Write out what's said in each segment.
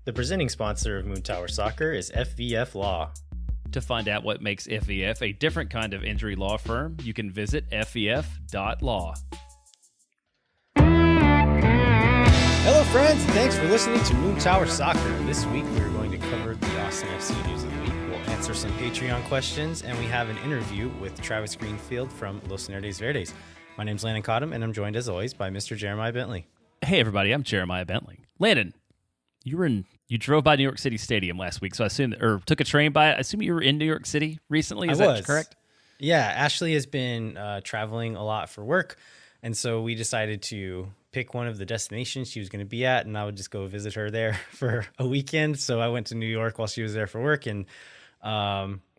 The presenting sponsor of Moon Tower Soccer is FVF Law. To find out what makes FVF a different kind of injury law firm, you can visit fvf.law. Hello, friends. Thanks for listening to Moon Tower Soccer. This week, we're going to cover the Austin FC news of the week. We'll answer some Patreon questions, and we have an interview with Travis Greenfield from Los Nerdes Verdes. My name's Landon Cottom, and I'm joined, as always, by Mr. Jeremiah Bentley. Hey, everybody. I'm Jeremiah Bentley. Landon, you drove by New York City Stadium last week, so I assume, or took a train by it. I assume you were in New York City recently. Is that correct? Yeah, Ashley has been traveling a lot for work, and so we decided to pick one of the destinations she was going to be at, and I would just go visit her there for a weekend. So I went to New York while she was there for work, and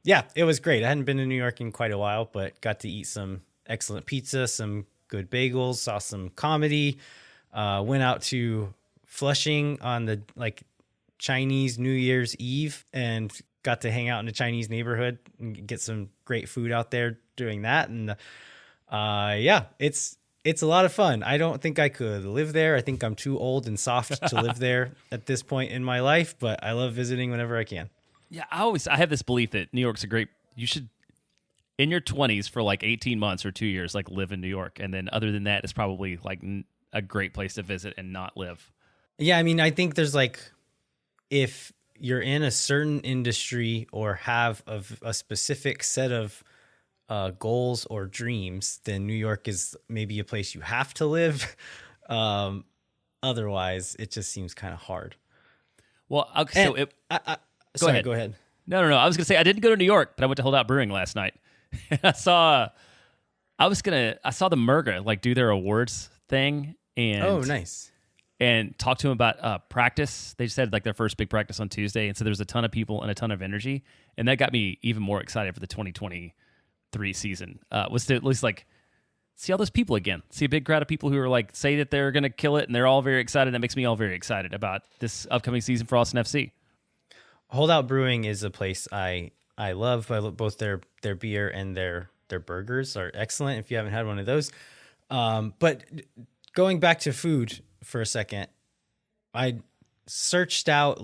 yeah, it was great. I hadn't been to New York in quite a while, but got to eat some excellent pizza, some good bagels, saw some comedy, went out to Flushing on the Chinese New Year's Eve and got to hang out in a Chinese neighborhood and get some great food out there doing that. And yeah, it's a lot of fun. I don't think I could live there. I think I'm too old and soft to live there at this point in my life, but I love visiting whenever I can. Yeah, I have this belief that New York's you should, in your 20s for 18 months or 2 years, live in New York. And then other than that, it's probably a great place to visit and not live. Yeah, I mean, I think there's if you're in a certain industry or have a specific set of goals or dreams, then New York is maybe a place you have to live. Otherwise, it just seems kind of hard. Well, go ahead. No. I was going to say, I didn't go to New York, but I went to Holdout Brewing last night. I saw the Murga do their awards thing. And oh, nice. And talk to them about practice. They just had their first big practice on Tuesday, and so there's a ton of people and a ton of energy, and that got me even more excited for the 2023 season. Was to at least see all those people again, see a big crowd of people who are say that they're going to kill it, and they're all very excited. That makes me all very excited about this upcoming season for Austin FC. Holdout Brewing is a place I love. Both their beer and their burgers are excellent. If you haven't had one of those, but going back to food for a second, I searched out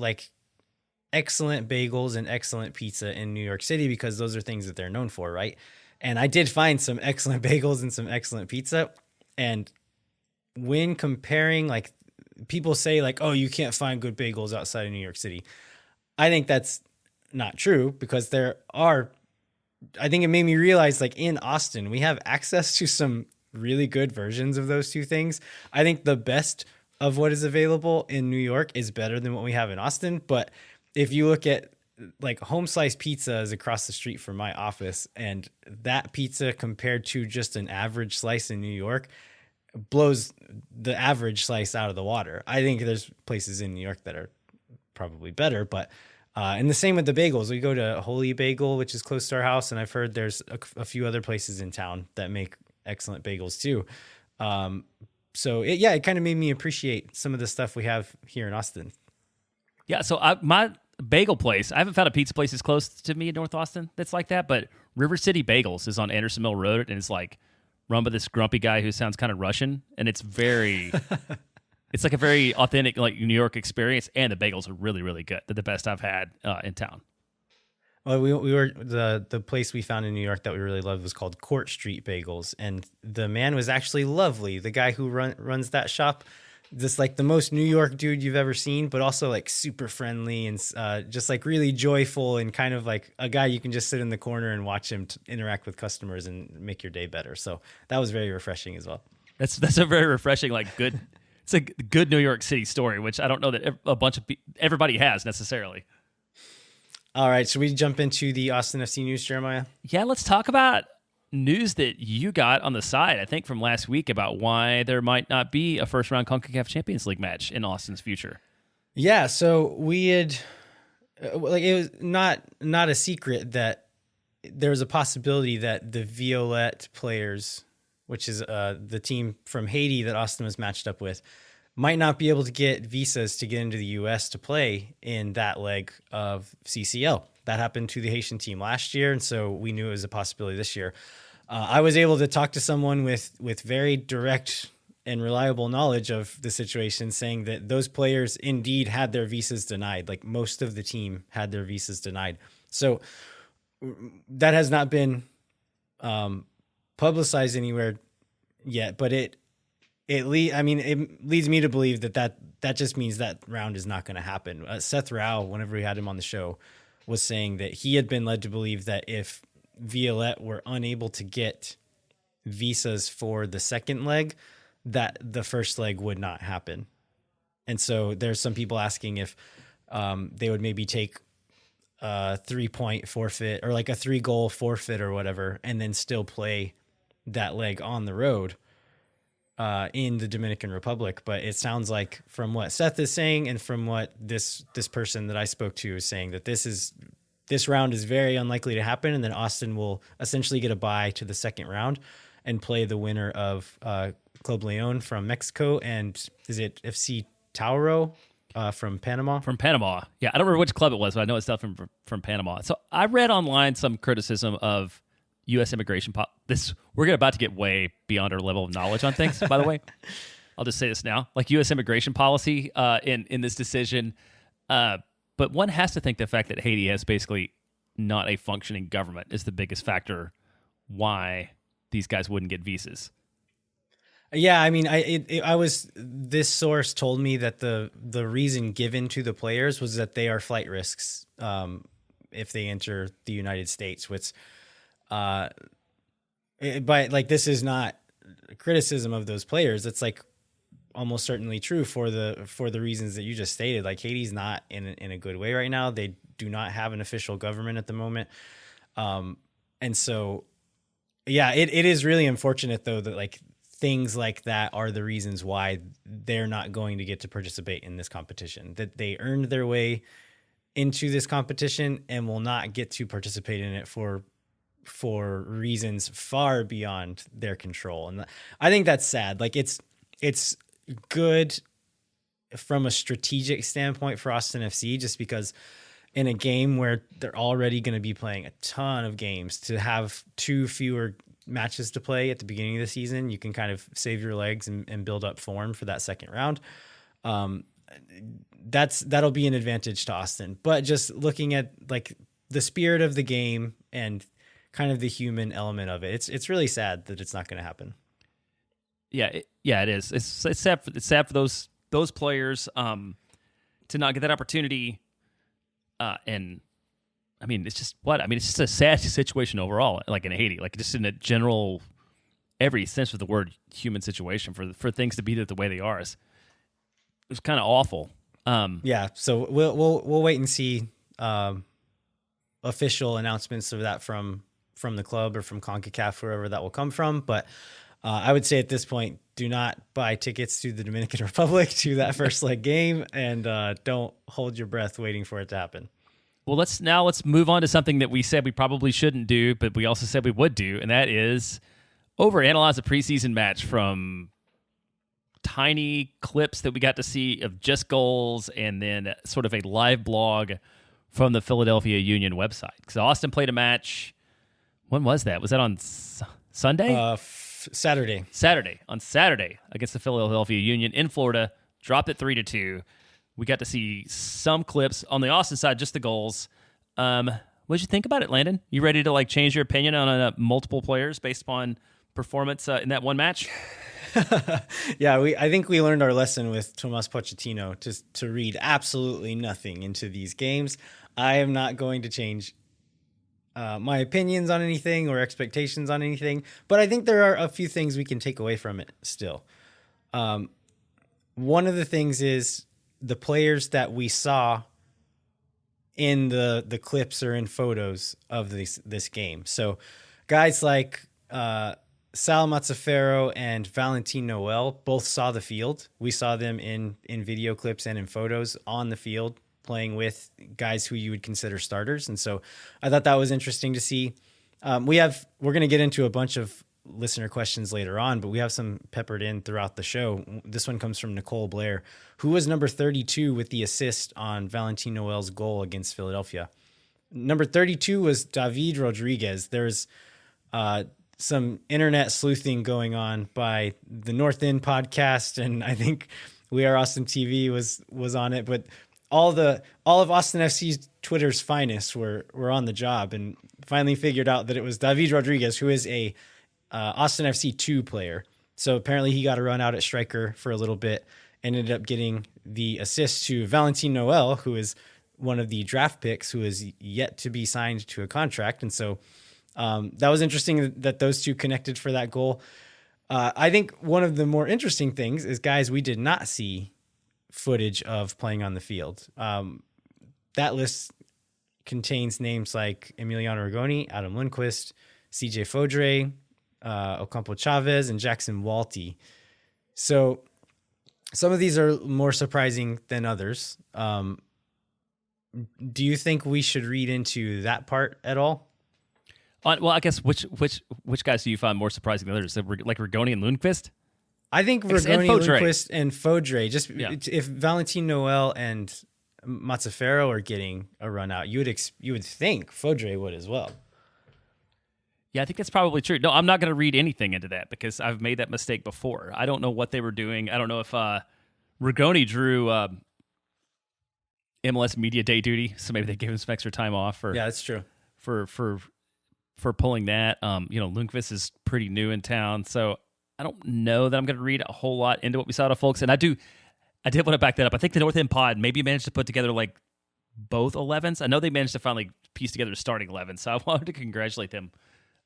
excellent bagels and excellent pizza in New York City because those are things that they're known for, right? And I did find some excellent bagels and some excellent pizza. And when comparing, people say oh, you can't find good bagels outside of New York City. I think that's not true because I think it made me realize in Austin, we have access to some really good versions of those two things. I think the best of what is available in New York is better than what we have in Austin. But if you look at Home Slice Pizza is across the street from my office, and that pizza compared to just an average slice in New York blows the average slice out of the water. I think there's places in New York that are probably better, but and the same with the bagels. We go to Holy Bagel, which is close to our house, and I've heard there's a few other places in town that make excellent bagels too. So it kind of made me appreciate some of the stuff we have here in Austin. Yeah, so my bagel place, I haven't found a pizza place as close to me in North Austin that's like that, but River City Bagels is on Anderson Mill Road, and it's run by this grumpy guy who sounds kind of Russian, and it's very, it's a very authentic New York experience, and the bagels are really, really good. They're the best I've had in town. Well, we were the place we found in New York that we really loved was called Court Street Bagels, and the man was actually lovely. The guy who runs that shop, just the most New York dude you've ever seen, but also super friendly and just really joyful and kind of a guy you can just sit in the corner and watch him interact with customers and make your day better. So that was very refreshing as well. That's a very refreshing good. It's a good New York City story, which I don't know that everybody has necessarily. All right, should we jump into the Austin FC news, Jeremiah? Yeah, let's talk about news that you got on the side, I think, from last week about why there might not be a first-round CONCACAF Champions League match in Austin's future. Yeah, so we had, it was not a secret that there was a possibility that the Violet players, which is the team from Haiti that Austin was matched up with, might not be able to get visas to get into the U.S. to play in that leg of CCL. That happened to the Haitian team last year, and so we knew it was a possibility this year. I was able to talk to someone with very direct and reliable knowledge of the situation, saying that those players indeed had their visas denied. Like most of the team had their visas denied. So that has not been publicized anywhere yet, but it leads me to believe that just means that round is not going to happen. Seth Rao, whenever we had him on the show, was saying that he had been led to believe that if Violette were unable to get visas for the second leg, that the first leg would not happen. And so there's some people asking if they would maybe take a 3-point forfeit or like a 3-goal forfeit or whatever, and then still play that leg on the road in the Dominican Republic. But it sounds like from what Seth is saying and from what this person that I spoke to is saying, that this round is very unlikely to happen, and then Austin will essentially get a bye to the second round and play the winner of Club Leon from Mexico, and is it FC Tauro from Panama? From Panama. Yeah, I don't remember which club it was, but I know it's stuff from Panama. So I read online some criticism of U.S. immigration. We're about to get way beyond our level of knowledge on things, by the way. I'll just say this now. Like U.S. immigration policy in this decision. But one has to think the fact that Haiti has basically not a functioning government is the biggest factor why these guys wouldn't get visas. Yeah, I mean, this source told me that the reason given to the players was that they are flight risks if they enter the United States, which, but like, this is not a criticism of those players. It's like almost certainly true for the reasons that you just stated. Like, Haiti's not in a good way right now. They do not have an official government at the moment. And so, yeah, it is really unfortunate though, that like things like that are the reasons why they're not going to get to participate in this competition, that they earned their way into this competition and will not get to participate in it for reasons far beyond their control. And I think that's sad. Like, it's good from a strategic standpoint for Austin FC, just because in a game where they're already going to be playing a ton of games, to have 2 fewer matches to play at the beginning of the season, you can kind of save your legs and build up form for that second round. That'll be an advantage to Austin. But just looking at like the spirit of the game and kind of the human element of it, it's really sad that it's not going to happen. Yeah, it is. It's sad for those players to not get that opportunity. And I mean, it's just a sad situation overall, like in Haiti, like just in a general, every sense of the word, human situation for things to be the way they are. It's kind of awful. Yeah. So we'll wait and see official announcements of that from the club or from CONCACAF, wherever that will come from. But I would say at this point, do not buy tickets to the Dominican Republic to that first leg game, and don't hold your breath waiting for it to happen. Well, let's move on to something that we said we probably shouldn't do, but we also said we would do, and that is overanalyze a preseason match from tiny clips that we got to see of just goals and then sort of a live blog from the Philadelphia Union website. Because Austin played a match. When was that? Was that on Sunday? Saturday. On Saturday against the Philadelphia Union in Florida. Dropped it 3-2. We got to see some clips on the Austin side, just the goals. What did you think about it, Landon? You ready to like change your opinion on multiple players based upon performance in that one match? Yeah, I think we learned our lesson with Tomas Pochettino to read absolutely nothing into these games. I am not going to change my opinions on anything or expectations on anything, but I think there are a few things we can take away from it still. One of the things is the players that we saw in the clips or in photos of this game. So guys like Sal Mazzaferro and Valentin Noel both saw the field. We saw them in video clips and in photos on the field playing with guys who you would consider starters. And so I thought that was interesting to see. We're going to get into a bunch of listener questions later on, but we have some peppered in throughout the show. This one comes from Nicole Blair, who was number 32 with the assist on Valentin Noel's goal against Philadelphia. Number 32 was David Rodriguez. There's some internet sleuthing going on by the North End podcast, and I think We Are Austin TV was on it. But all of Austin FC's Twitter's finest were on the job, and finally figured out that it was David Rodriguez, who is a Austin FC 2 player. So apparently he got a run out at striker for a little bit and ended up getting the assist to Valentin Noel, who is one of the draft picks who is yet to be signed to a contract. And so that was interesting that those two connected for that goal. I think one of the more interesting things is guys we did not see footage of playing on the field. That list contains names like Emiliano Rigoni, Adam Lundqvist, CJ Fodre, Ocampo Chavez, and Jackson Walty. So some of these are more surprising than others. Do you think we should read into that part at all? Well, I guess which guys do you find more surprising than others? Like Rigoni and Lundqvist? I think Rigoni, Lundqvist, and Fodre. If Valentin Noel and Mazzaferro are getting a run out, you would think Fodre would as well. Yeah, I think that's probably true. No, I'm not going to read anything into that because I've made that mistake before. I don't know what they were doing. I don't know if Rigoni drew MLS Media Day duty, so maybe they gave him some extra time off. Yeah, that's true. For pulling that. Lundqvist is pretty new in town, so I don't know that I'm going to read a whole lot into what we saw to folks. And I did want to back that up. I think the North End Pod maybe managed to put together like both 11s. I know they managed to finally piece together a starting 11, so I wanted to congratulate them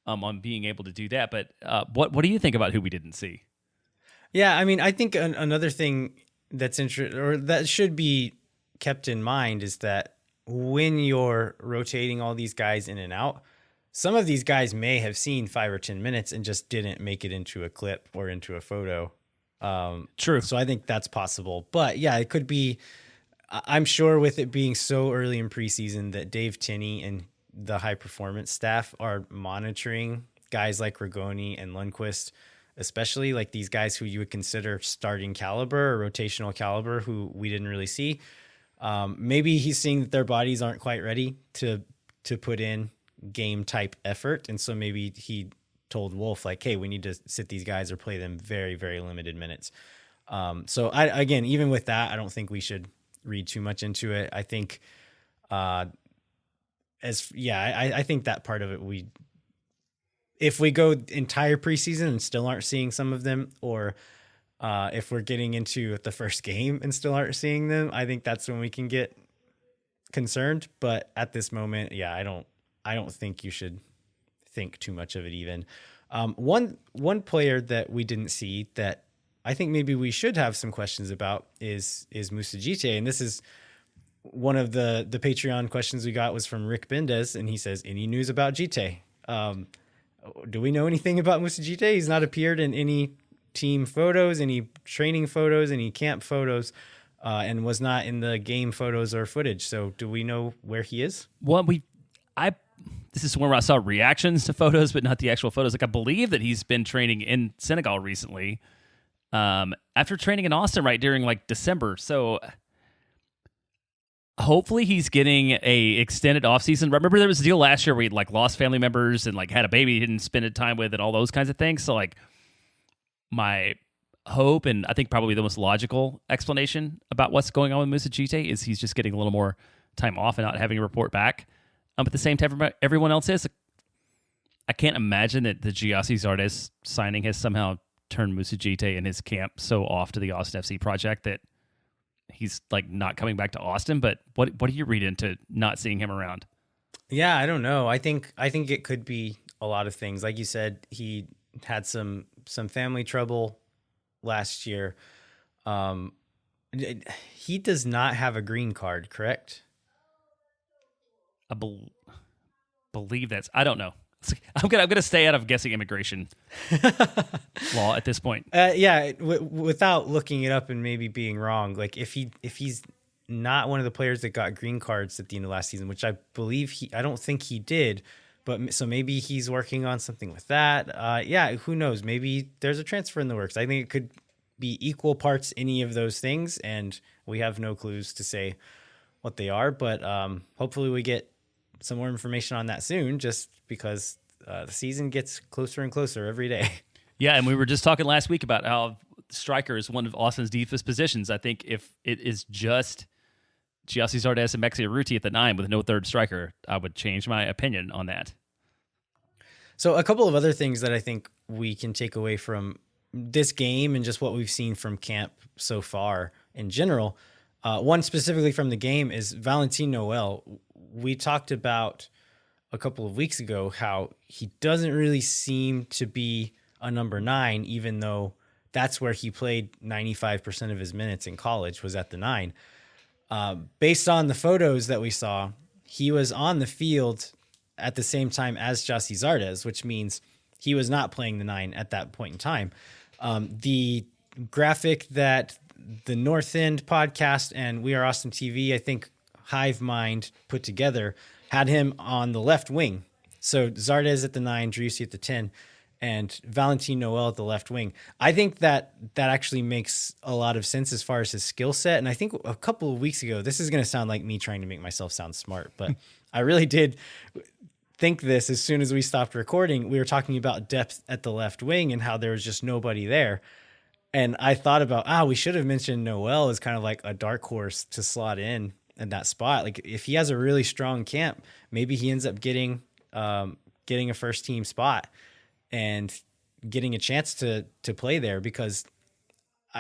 on being able to do that. But what do you think about who we didn't see? Yeah, I mean, I think another thing that's that should be kept in mind is that when you're rotating all these guys in and out, some of these guys may have seen 5 or 10 minutes and just didn't make it into a clip or into a photo. True. So I think that's possible. But yeah, it could be. I'm sure with it being so early in preseason that Dave Tinney and the high performance staff are monitoring guys like Rigoni and Lundqvist, especially like these guys who you would consider starting caliber or rotational caliber, who we didn't really see. Maybe he's seeing that their bodies aren't quite ready to put in game type effort. And so maybe he told Wolf like, hey, we need to sit these guys or play them very, very limited minutes. So again, even with that, I don't think we should read too much into it. I think, I think that part of it, if we go entire preseason and still aren't seeing some of them, or if we're getting into the first game and still aren't seeing them, I think that's when we can get concerned. But at this moment, yeah, I don't think you should think too much of it even. One player that we didn't see that I think maybe we should have some questions about is Moussa Djitte. And this is one of the Patreon questions we got was from Rick Bendez, and he says, any news about Djitte? Do we know anything about Moussa Djitte? He's not appeared in any team photos, any training photos, any camp photos, and was not in the game photos or footage. So do we know where he is? Well, this is where I saw reactions to photos, but not the actual photos. Like I believe that he's been training in Senegal recently, after training in Austin right during like December. So hopefully he's getting a extended offseason. Remember there was a deal last year where he like lost family members and like had a baby he didn't spend time with and all those kinds of things. So like my hope, and I think probably the most logical explanation about what's going on with Moussa Djitte is he's just getting a little more time off and not having a report back. At the same time, everyone else is. I can't imagine that the Giassi Zardes signing has somehow turned Moussa Djitte and his camp so off to the Austin FC project that he's like not coming back to Austin. But what do you read into not seeing him around? Yeah, I don't know. I think it could be a lot of things. Like you said, he had some family trouble last year. He does not have a green card, correct? I believe that's. I don't know. I'm gonna stay out of guessing immigration law at this point. Without looking it up and maybe being wrong, like if he's not one of the players that got green cards at the end of last season, which I believe I don't think he did, but so maybe he's working on something with that. Who knows? Maybe there's a transfer in the works. I think it could be equal parts any of those things, and we have no clues to say what they are. But hopefully we get some more information on that soon, just because the season gets closer and closer every day. Yeah, and we were just talking last week about how striker is one of Austin's deepest positions. I think if it is just Giassi Zardes and Maxi Arruti at the 9 with no third striker, I would change my opinion on that. So a couple of other things that I think we can take away from this game and just what we've seen from camp so far in general. One specifically from the game is Valentin Noel. We talked about a couple of weeks ago how he doesn't really seem to be a number 9, even though that's where he played 95% of his minutes in college, was at the 9. Based on the photos that we saw, he was on the field at the same time as Giassi Zardes, which means he was not playing the 9 at that point in time. The graphic that the North End podcast and We Are Austin TV, I think Hive Mind put together, had him on the left wing. So Zardes at the 9, Driussi at the 10, and Valentin Noel at the left wing. I think that actually makes a lot of sense as far as his skill set. And I think a couple of weeks ago, this is going to sound like me trying to make myself sound smart, but I really did think this as soon as we stopped recording. We were talking about depth at the left wing and how there was just nobody there. And I thought about, we should have mentioned Noel as kind of like a dark horse to slot in that spot. Like if he has a really strong camp, maybe he ends up getting a first team spot and getting a chance to play there, because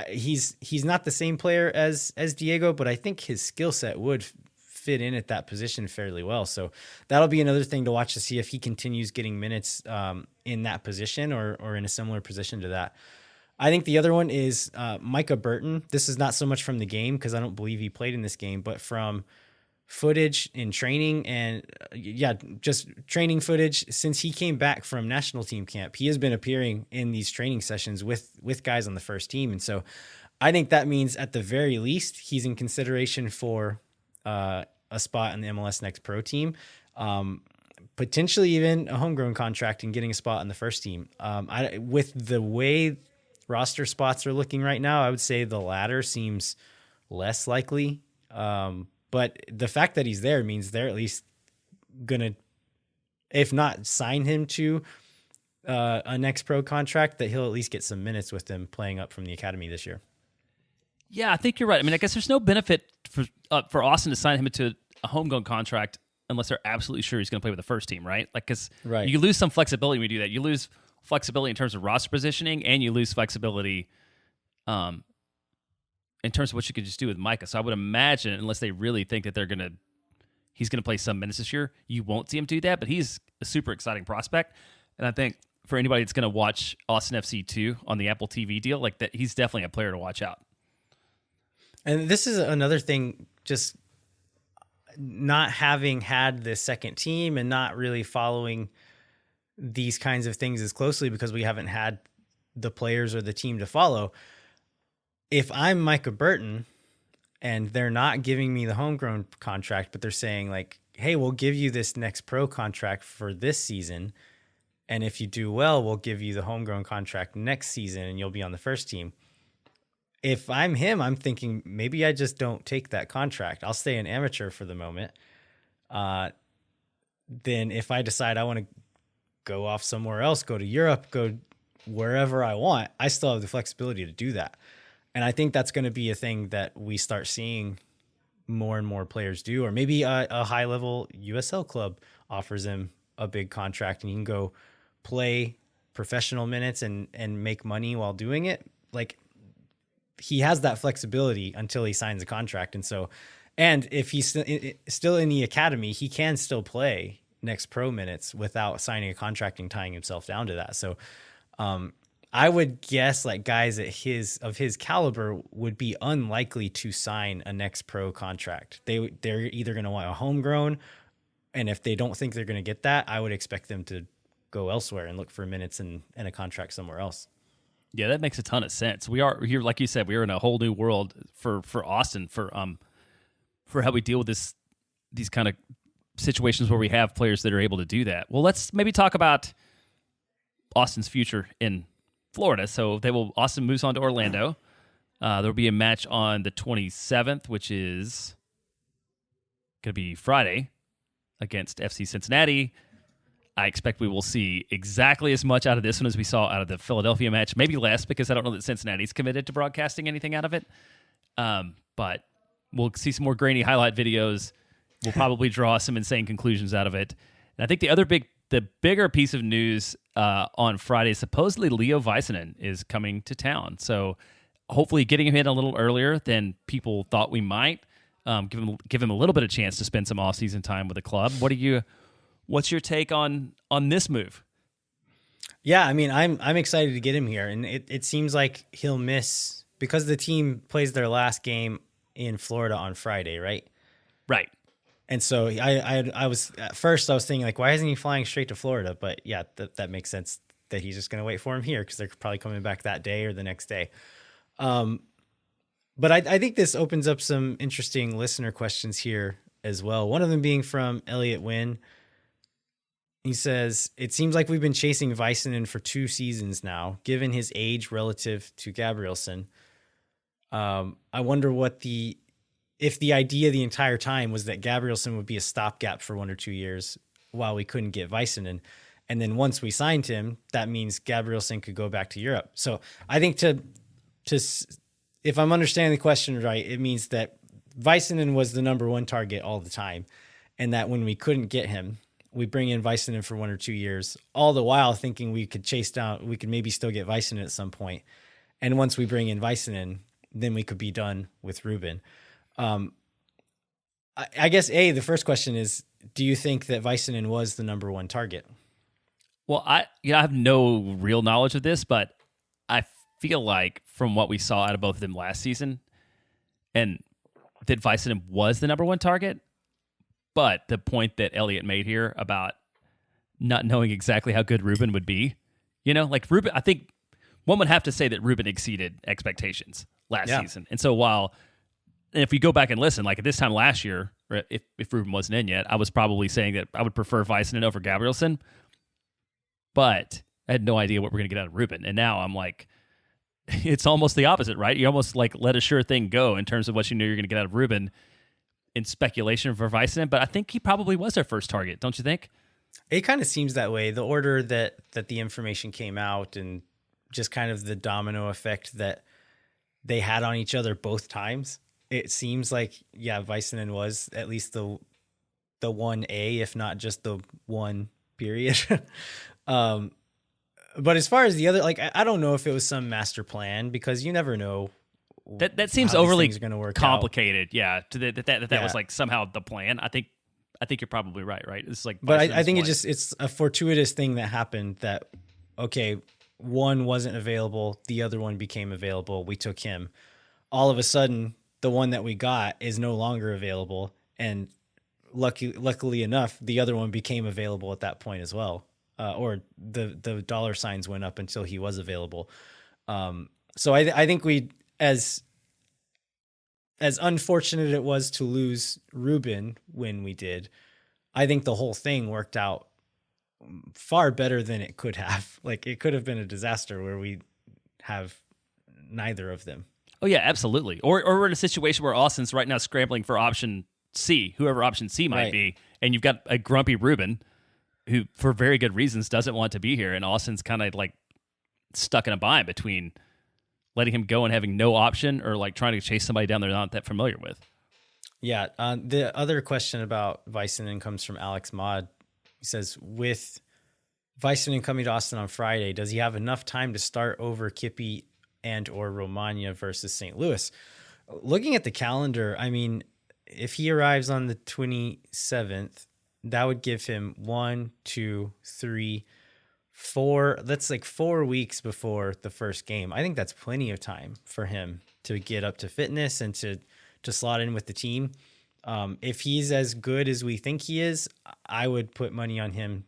he's not the same player as Diego, but I think his skill set would fit in at that position fairly well. So that'll be another thing to watch to see if he continues getting minutes in that position or in a similar position to that. I think the other one is Micah Burton. This is not so much from the game because I don't believe he played in this game, but from footage in training and just training footage since he came back from national team camp. He has been appearing in these training sessions with guys on the first team. And so I think that means at the very least, he's in consideration for a spot in the MLS Next Pro team, potentially even a homegrown contract and getting a spot on the first team. With the way roster spots are looking right now, I would say the latter seems less likely. But the fact that he's there means they're at least going to, if not sign him to a Next Pro contract, that he'll at least get some minutes with them playing up from the academy this year. Yeah, I think you're right. I mean, I guess there's no benefit for Austin to sign him into a homegrown contract unless they're absolutely sure he's going to play with the first team, right? Like, because you lose some flexibility when you do that. You lose flexibility in terms of roster positioning, and you lose flexibility in terms of what you could just do with Micah. So I would imagine, unless they really think that he's going to play some minutes this year, you won't see him do that. But he's a super exciting prospect, and I think for anybody that's going to watch Austin FC 2 on the Apple TV deal, like that, he's definitely a player to watch out. And this is another thing, just not having had the second team and not really following these kinds of things as closely because we haven't had the players or the team to follow. If I'm Micah Burton and they're not giving me the homegrown contract, but they're saying like, hey, we'll give you this Next Pro contract for this season, and if you do well, we'll give you the homegrown contract next season and you'll be on the first team. If I'm him, I'm thinking maybe I just don't take that contract. I'll stay an amateur for the moment. Then if I decide I want to go off somewhere else, go to Europe, go wherever I want, I still have the flexibility to do that. And I think that's going to be a thing that we start seeing more and more players do, or maybe a high-level USL club offers him a big contract and he can go play professional minutes and make money while doing it. Like, he has that flexibility until he signs a contract. And so, and if he's still in the academy, he can still play Next Pro minutes without signing a contract and tying himself down to that. So, I would guess like guys of his caliber would be unlikely to sign a Next Pro contract. They're either going to want a homegrown, and if they don't think they're going to get that, I would expect them to go elsewhere and look for minutes and a contract somewhere else. Yeah, that makes a ton of sense. We are here, like you said, we are in a whole new world for Austin for how we deal with these kind of situations where we have players that are able to do that. Well, let's maybe talk about Austin's future in Florida. So Austin moves on to Orlando. There'll be a match on the 27th, which is going to be Friday, against FC Cincinnati. I expect we will see exactly as much out of this one as we saw out of the Philadelphia match. Maybe less, because I don't know that Cincinnati's committed to broadcasting anything out of it. But we'll see some more grainy highlight videos. We'll probably draw some insane conclusions out of it. And I think the bigger piece of news on Friday is supposedly Leo Vaisanen is coming to town. So hopefully getting him in a little earlier than people thought we might. Give him a little bit of chance to spend some off-season time with the club. What's your take on this move? Yeah, I mean, I'm excited to get him here, and it seems like he'll miss because the team plays their last game in Florida on Friday, right? Right. And so I was at first I was thinking like, why isn't he flying straight to Florida? But yeah, that makes sense that he's just going to wait for him here because they're probably coming back that day or the next day. But I think this opens up some interesting listener questions here as well. One of them being from Elliot Wynn. He says, it seems like we've been chasing Vaisanen for 2 seasons now, given his age relative to Gabrielsen. I wonder if the idea the entire time was that Gabrielsen would be a stopgap for 1 or 2 years while we couldn't get Vaisanen. And then once we signed him, that means Gabrielsen could go back to Europe. So I think if I'm understanding the question right, it means that Vaisanen was the number 1 target all the time. And that when we couldn't get him, we bring in Vaisanen for 1 or 2 years, all the while thinking we could maybe still get Vaisanen at some point. And once we bring in Vaisanen, then we could be done with Ruben. I guess the first question is, do you think that Vaisanen was the number 1 target? Well, I have no real knowledge of this, but I feel like from what we saw out of both of them last season, and that Vaisanen was the number 1 target. But the point that Elliot made here about not knowing exactly how good Ruben would be, like Ruben, I think one would have to say that Ruben exceeded expectations last season. And so if we go back and listen, like at this time last year, if Ruben wasn't in yet, I was probably saying that I would prefer Vaisanen over Gabrielsen, but I had no idea what we're going to get out of Ruben. And now I'm like, it's almost the opposite, right? You almost like let a sure thing go in terms of what you knew you're going to get out of Ruben in speculation for Vaisanen, but I think he probably was their first target, don't you think? It kind of seems that way. The order that the information came out and just kind of the domino effect that they had on each other both times. It seems like, Vaisanen was at least the 1A, if not just the 1 period. But as far as the other, like, I don't know if it was some master plan because you never know. That seems overly complicated. Out. Yeah, that was like somehow the plan. I think you're probably right. It's like, but I think it's a fortuitous thing that happened. That okay, one wasn't available, the other one became available. We took him. All of a sudden, the one that we got is no longer available, and luckily enough, the other one became available at that point as well. Or the dollar signs went up until he was available. So I think we. As unfortunate it was to lose Ruben when we did, I think the whole thing worked out far better than it could have. Like it could have been a disaster where we have neither of them. Oh yeah, absolutely. Or we're in a situation where Austin's right now scrambling for option C, whoever option C might be, and you've got a grumpy Ruben who, for very good reasons, doesn't want to be here, and Austin's kind of like stuck in a bind between letting him go and having no option, or like trying to chase somebody down they're not that familiar with. Yeah. The other question about Vaisanen comes from Alex Maud. He says, with Vaisanen coming to Austin on Friday, does he have enough time to start over Kippy and or Romagna versus St. Louis? Looking at the calendar, I mean, if he arrives on the 27th, that would give him 1, 2, 3, 4. That's like 4 weeks before the first game. I think that's plenty of time for him to get up to fitness and to slot in with the team. If he's as good as we think he is, I would put money on him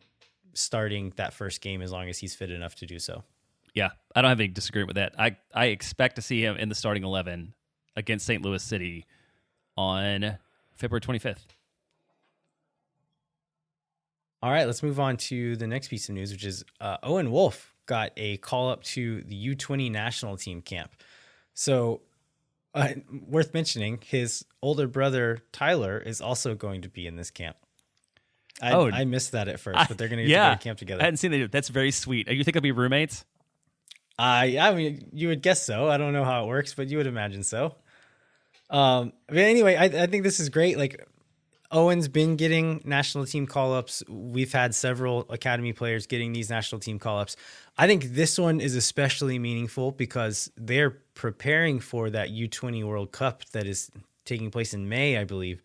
starting that first game as long as he's fit enough to do so. Yeah, I don't have any disagreement with that. I expect to see him in the starting 11 against St. Louis City on February 25th. All right, let's move on to the next piece of news, which is Owen Wolff got a call up to the U20 national team camp. So worth mentioning, his older brother, Tyler, is also going to be in this camp. I missed that at first, but they're going to get to go to camp together. I hadn't seen that. That's very sweet. You think they'll be roommates? I mean, you would guess so. I don't know how it works, but you would imagine so. But anyway, I think this is great. Like, Owen's been getting national team call-ups. We've had several academy players getting these national team call-ups. I think this one is especially meaningful because they're preparing for that U20 World Cup that is taking place in May, I believe.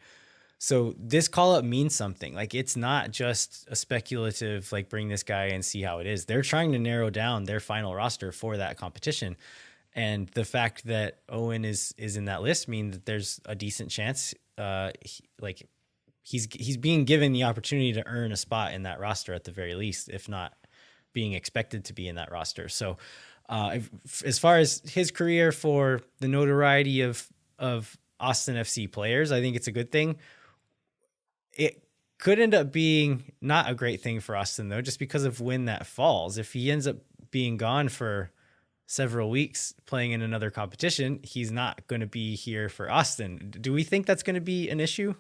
So this call-up means something. Like, it's not just a speculative, like, bring this guy and see how it is. They're trying to narrow down their final roster for that competition. And the fact that Owen is in that list means that there's a decent chance, he's being given the opportunity to earn a spot in that roster at the very least, if not being expected to be in that roster. So as far as his career for the notoriety of Austin FC players, I think it's a good thing. It could end up being not a great thing for Austin, though, just because of when that falls. If he ends up being gone for several weeks playing in another competition, he's not going to be here for Austin. Do we think that's going to be an issue?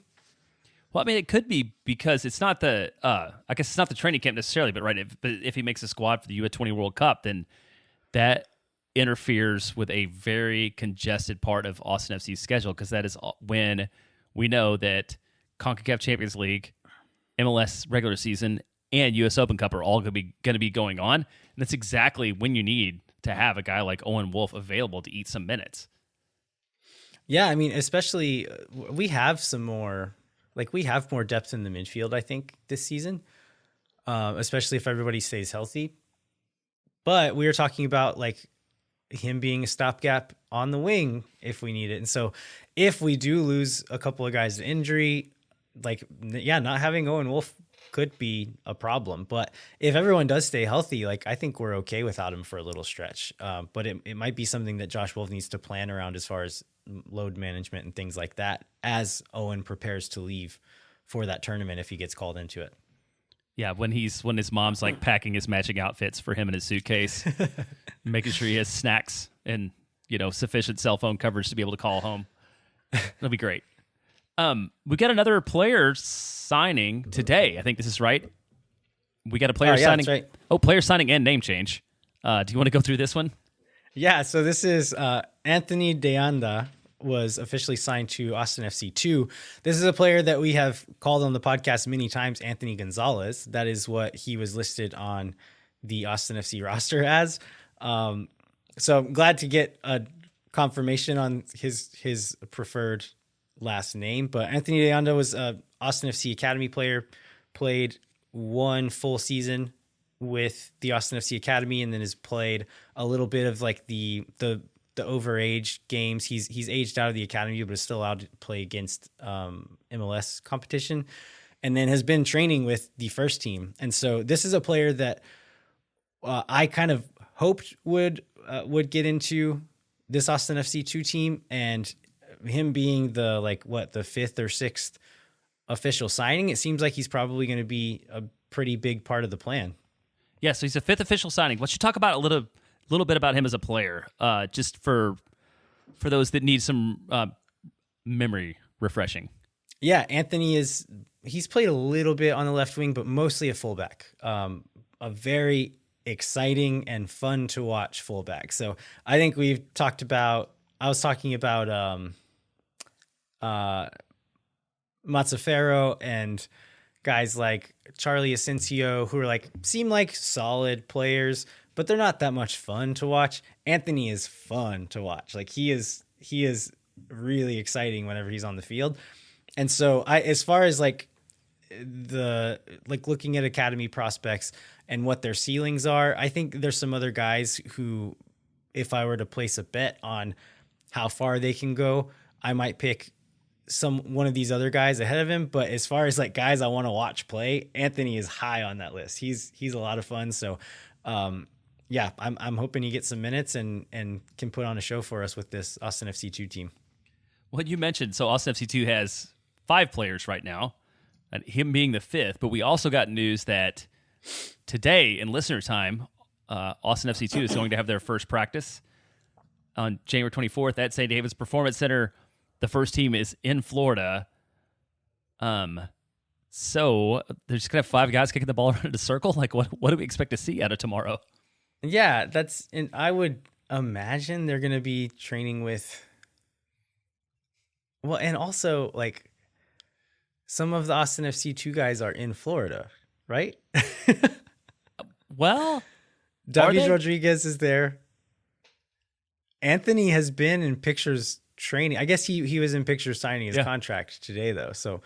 Well, I mean, it could be because it's not I guess it's not the training camp necessarily, but right, if he makes a squad for the U20 World Cup, then that interferes with a very congested part of Austin FC's schedule, because that is when we know that CONCACAF Champions League, MLS regular season, and U.S. Open Cup are all going to be going on, and that's exactly when you need to have a guy like Owen Wolff available to eat some minutes. Yeah, I mean, especially we have more depth in the midfield, I think, this season, especially if everybody stays healthy. But we were talking about like him being a stopgap on the wing if we need it. And so if we do lose a couple of guys to injury, not having Owen Wolff could be a problem. But if everyone does stay healthy, like, I think we're okay without him for a little stretch. But it might be something that Josh Wolff needs to plan around as far as load management and things like that as Owen prepares to leave for that tournament if he gets called into it. Yeah, when his mom's like packing his matching outfits for him in his suitcase, making sure he has snacks and, sufficient cell phone coverage to be able to call home. That'll be great. We got another player signing today. I think this is right. We got a player signing. That's right. Oh, player signing and name change. Do you want to go through this one? Yeah, so this is Anthony Deanda was officially signed to Austin FC 2. This is a player that we have called on the podcast many times, Anthony Gonzalez. That is what he was listed on the Austin FC roster as. So I'm glad to get a confirmation on his preferred last name. But Anthony Deanda was a Austin FC Academy player, played one full season with the Austin FC Academy, and then has played a little bit of like the overage games. He's aged out of the academy, but is still allowed to play against MLS competition, and then has been training with the first team. And so this is a player that I kind of hoped would get into this Austin FC 2 team, and him being the fifth or sixth official signing, it seems like he's probably going to be a pretty big part of the plan. Yeah, so he's a fifth official signing. Let's talk about a little bit about him as a player, just for those that need some memory refreshing. Yeah, Anthony he's played a little bit on the left wing, but mostly a fullback. A very exciting and fun to watch fullback. So I think I was talking about Mazzaferro and guys like Charlie Asensio, who seem like solid players, but they're not that much fun to watch. Anthony is fun to watch. Like, he is really exciting whenever he's on the field. And so as far as looking at academy prospects and what their ceilings are, I think there's some other guys who, if I were to place a bet on how far they can go, I might pick one of these other guys ahead of him. But as far as guys I want to watch play, Anthony is high on that list. He's a lot of fun. So yeah, I'm hoping he gets some minutes and can put on a show for us with this Austin FC 2 team. Well, you mentioned, so Austin FC 2 has 5 players right now, and him being the fifth, but we also got news that today in listener time, Austin FC 2 is going to have their first practice on January 24th at St. David's Performance Center. The first team is in Florida. So they're just gonna have 5 guys kicking the ball around in a circle. Like, what do we expect to see out of tomorrow? Yeah, and I would imagine they're gonna be training with. Well, and also like some of the Austin FC 2 guys are in Florida, right? Well, David Rodriguez is there. Anthony has been in pictures training. I guess he was in pictures signing his contract today, though. So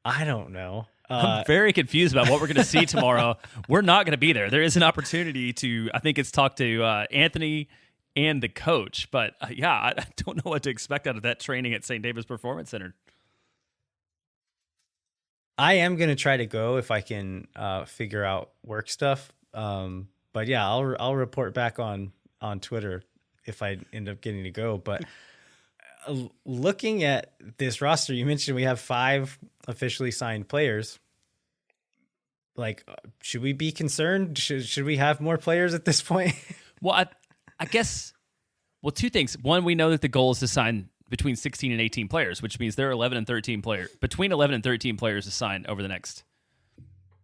I don't know. I'm very confused about what we're going to see tomorrow. We're not going to be there. There is an opportunity to, I think it's talk to Anthony and the coach. But yeah, I don't know what to expect out of that training at St. David's Performance Center. I am going to try to go if I can figure out work stuff. But yeah, I'll report back on Twitter if I end up getting to go. But looking at this roster, you mentioned we have 5 officially signed players. Like, should we be concerned? Should we have more players at this point? Well, I guess, 2 things. One, we know that the goal is to sign between 16 and 18 players, which means there are 11 and 13 players, between 11 and 13 players to sign over the next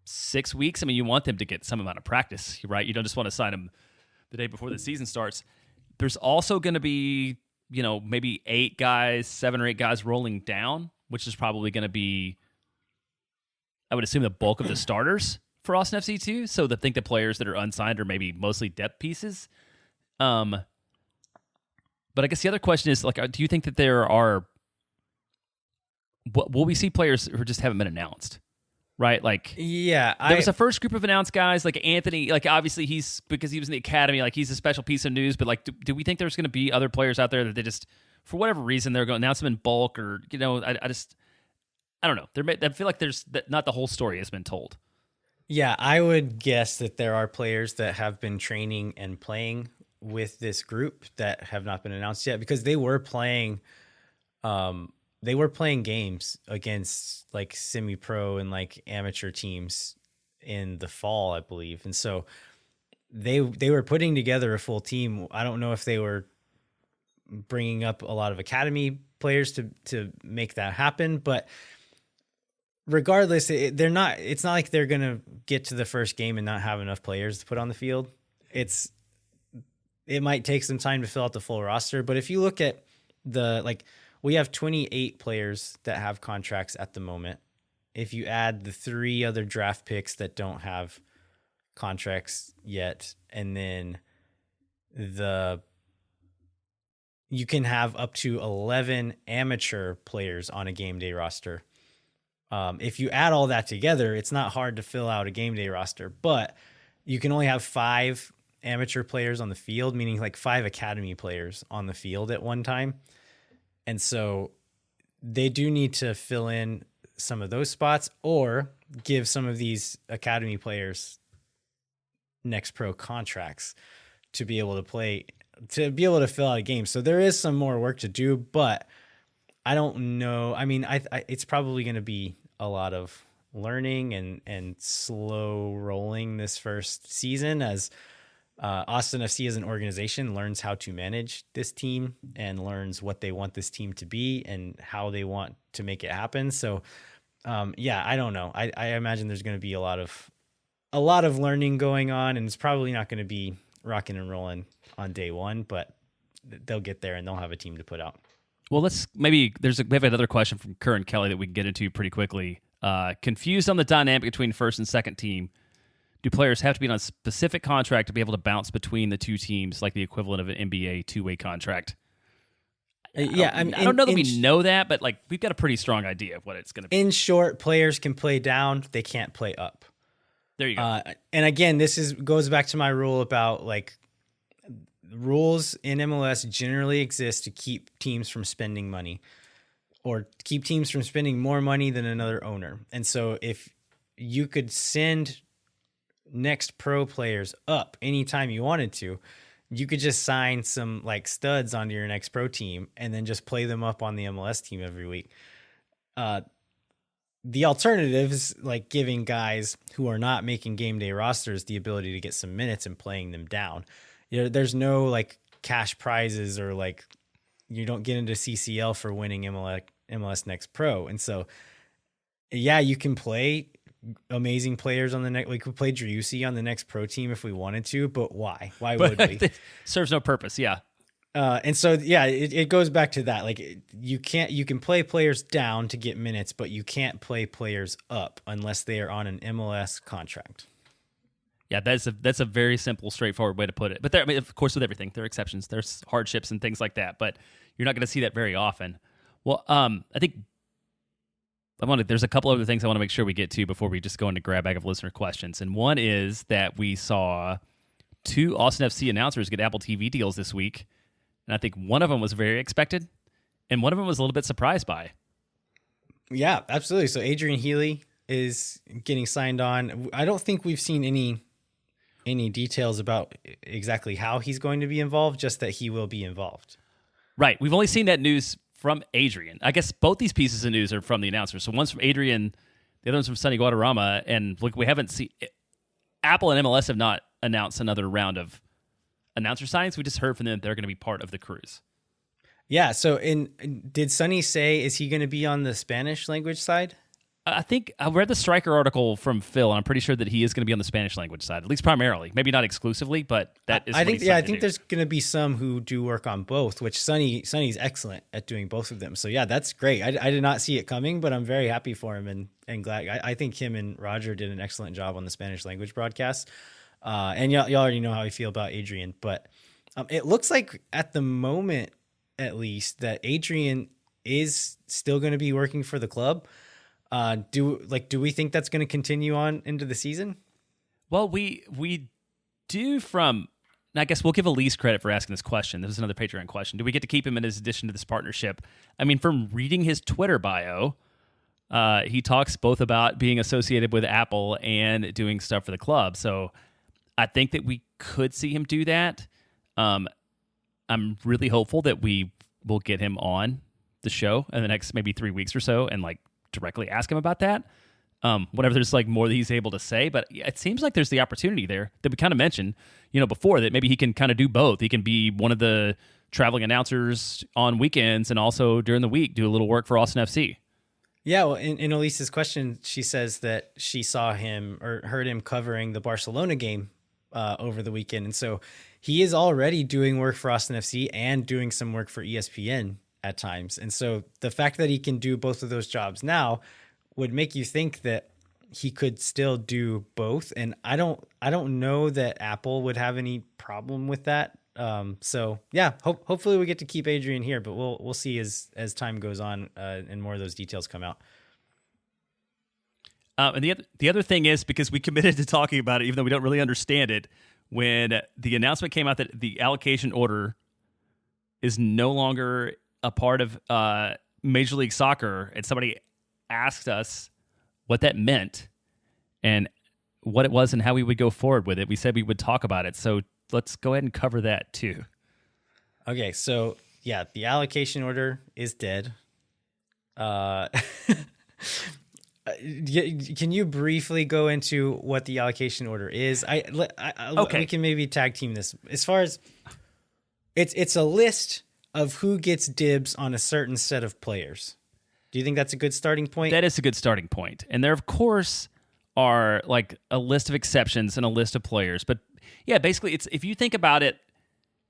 6 weeks. I mean, you want them to get some amount of practice, right? You don't just want to sign them the day before the season starts. There's also going to be, maybe 8 guys, 7 or 8 guys rolling down, which is probably going to be, I would assume, the bulk of the starters for Austin FC 2. So I think the players that are unsigned are maybe mostly depth pieces. But I guess the other question is, like, do you think that there are, will we see players who just haven't been announced? Right? Like, yeah, there was a first group of announced guys, like Anthony, like obviously because he was in the academy, like he's a special piece of news, but like, do we think there's going to be other players out there that they just, for whatever reason, they're going to announce them in bulk, or, I don't know. I feel like not the whole story has been told. Yeah, I would guess that there are players that have been training and playing with this group that have not been announced yet, because they were playing games against like semi-pro and like amateur teams in the fall, I believe. And so they were putting together a full team. I don't know if they were bringing up a lot of academy players to make that happen, but regardless, it's not like they're going to get to the first game and not have enough players to put on the field. It might take some time to fill out the full roster, but if you look at we have 28 players that have contracts at the moment. If you add the 3 other draft picks that don't have contracts yet, and then you can have up to 11 amateur players on a game day roster. If you add all that together, it's not hard to fill out a game day roster, but you can only have 5 amateur players on the field, meaning like 5 academy players on the field at one time. And so they do need to fill in some of those spots, or give some of these academy players next pro contracts to be able to play, to be able to fill out a game. So there is some more work to do, but I don't know. I mean, it's probably going to be a lot of learning and slow rolling this first season, as Austin FC as an organization learns how to manage this team and learns what they want this team to be and how they want to make it happen. So, I don't know. I imagine there's going to be a lot of learning going on, and it's probably not going to be rocking and rolling on day one, but they'll get there and they'll have a team to put out. Well, we have another question from Curran Kelly that we can get into pretty quickly. Confused on the dynamic between first and second team. Do players have to be on a specific contract to be able to bounce between the 2 teams, like the equivalent of an NBA 2-way contract? I don't know that we know that, but like we've got a pretty strong idea of what it's going to be. In short, players can play down; they can't play up. There you go. And again, goes back to my rule about like rules in MLS generally exist to keep teams from spending money, or keep teams from spending more money than another owner. And so if you could send next pro players up anytime you wanted to, you could just sign some like studs onto your next pro team and then just play them up on the MLS team every week. The alternative is like giving guys who are not making game day rosters the ability to get some minutes and playing them down. There's no like cash prizes, or like you don't get into CCL for winning MLS Next Pro. And so Yeah, you can play amazing players on the next. We could play Driussi on the next pro team if we wanted to, but why? Why would But we? it serves no purpose. Yeah. And so, yeah, it goes back to that. Like, you can play players down to get minutes, but you can't play players up unless they are on an MLS contract. Yeah, that's a very simple, straightforward way to put it. But I mean, of course, with everything, there are exceptions. There's hardships and things like that, but you're not going to see that very often. Well, I think there's a couple other things I want to make sure we get to before we just go into grab bag of listener questions. And one is that we saw 2 Austin FC announcers get Apple TV deals this week. And I think one of them was very expected, and one of them was a little bit surprised by. Yeah, absolutely. So Adrian Healey is getting signed on. I don't think we've seen any details about exactly how he's going to be involved, just that he will be involved. Right. We've only seen that news from Adrian. I guess both these pieces of news are from the announcers. So one's from Adrian, the other one's from Sonny Guadarrama. And look, we haven't seen Apple and MLS have not announced another round of announcer signings. We just heard from them that they're going to be part of the cruise. Yeah. So did Sonny say, is he going to be on the Spanish language side? I think I read the Striker article from Phil, and I'm pretty sure that he is going to be on the Spanish language side, at least primarily. Maybe not exclusively, but that is. I think there's going to be some who do work on both, which Sonny's excellent at doing both of them. So yeah, that's great. I did not see it coming, but I'm very happy for him and glad. I think him and Roger did an excellent job on the Spanish language broadcast. And y'all already know how I feel about Adrian, but it looks like at the moment, at least, that Adrian is still going to be working for the club. Do we think that's going to continue on into the season? Well, we do from, I guess we'll give Elise credit for asking this question. This is another Patreon question. Do we get to keep him in his addition to this partnership? I mean, from reading his Twitter bio, he talks both about being associated with Apple and doing stuff for the club. So I think that we could see him do that. I'm really hopeful that we will get him on the show in the next maybe 3 weeks or so and directly ask him about that. Whenever there's more that he's able to say, but it seems like there's the opportunity there that we kind of mentioned, before, that maybe he can kind of do both. He can be one of the traveling announcers on weekends and also during the week do a little work for Austin FC. Yeah, well, in Elise's question, she says that she saw him or heard him covering the Barcelona game over the weekend. And so he is already doing work for Austin FC and doing some work for ESPN at times. And so the fact that he can do both of those jobs now would make you think that he could still do both. And I don't know that Apple would have any problem with that. So yeah, hopefully we get to keep Adrian here, but we'll see as time goes on and more of those details come out. And the other thing is, because we committed to talking about it, even though we don't really understand it, when the announcement came out that the allocation order is no longer a part of Major League Soccer, and somebody asked us what that meant and what it was and how we would go forward with it, we said we would talk about it. So let's go ahead and cover that too. Okay, so yeah, the allocation order is dead. Can you briefly go into what the allocation order is? Okay. We can maybe tag team this. As far as it's a list of who gets dibs on a certain set of players. Do you think that's a good starting point? That is a good starting point. And there, of course, are a list of exceptions and a list of players. But yeah, basically, if you think about it,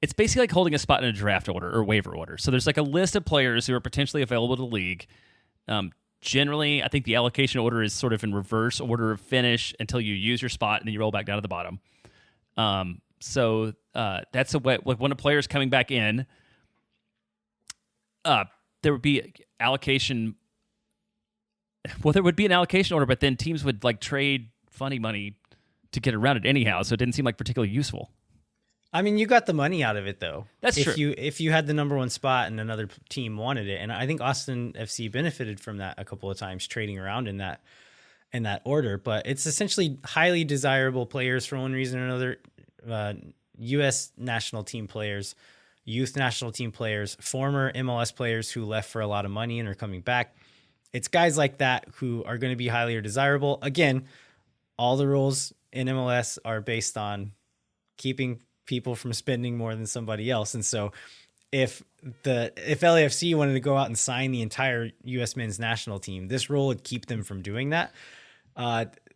it's basically like holding a spot in a draft order or waiver order. So there's a list of players who are potentially available to the league. Generally, I think the allocation order is sort of in reverse order of finish until you use your spot and then you roll back down to the bottom. So that's a way, when a player is coming back in, there would be allocation. Well, there would be an allocation order, but then teams would trade funny money to get around it anyhow. So it didn't seem particularly useful. I mean, you got the money out of it though. That's true. If you had the number one spot and another team wanted it, and I think Austin FC benefited from that a couple of times, trading around in that order. But it's essentially highly desirable players for one reason or another. U.S. national team players, youth national team players, former MLS players who left for a lot of money and are coming back. It's guys like that who are going to be highly desirable. Again, all the rules in MLS are based on keeping people from spending more than somebody else. And so if LAFC wanted to go out and sign the entire U.S. men's national team, this rule would keep them from doing that.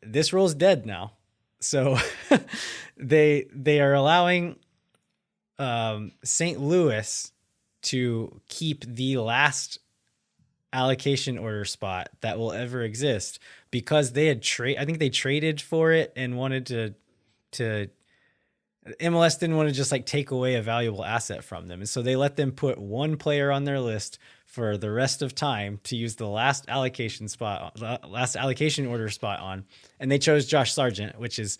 This rule is dead now, so they are allowing St. Louis to keep the last allocation order spot that will ever exist because they had I think they traded for it and wanted to MLS didn't want to just like take away a valuable asset from them. And so they let them put one player on their list for the rest of time to use the last allocation order spot on. And they chose Josh Sargent, which is,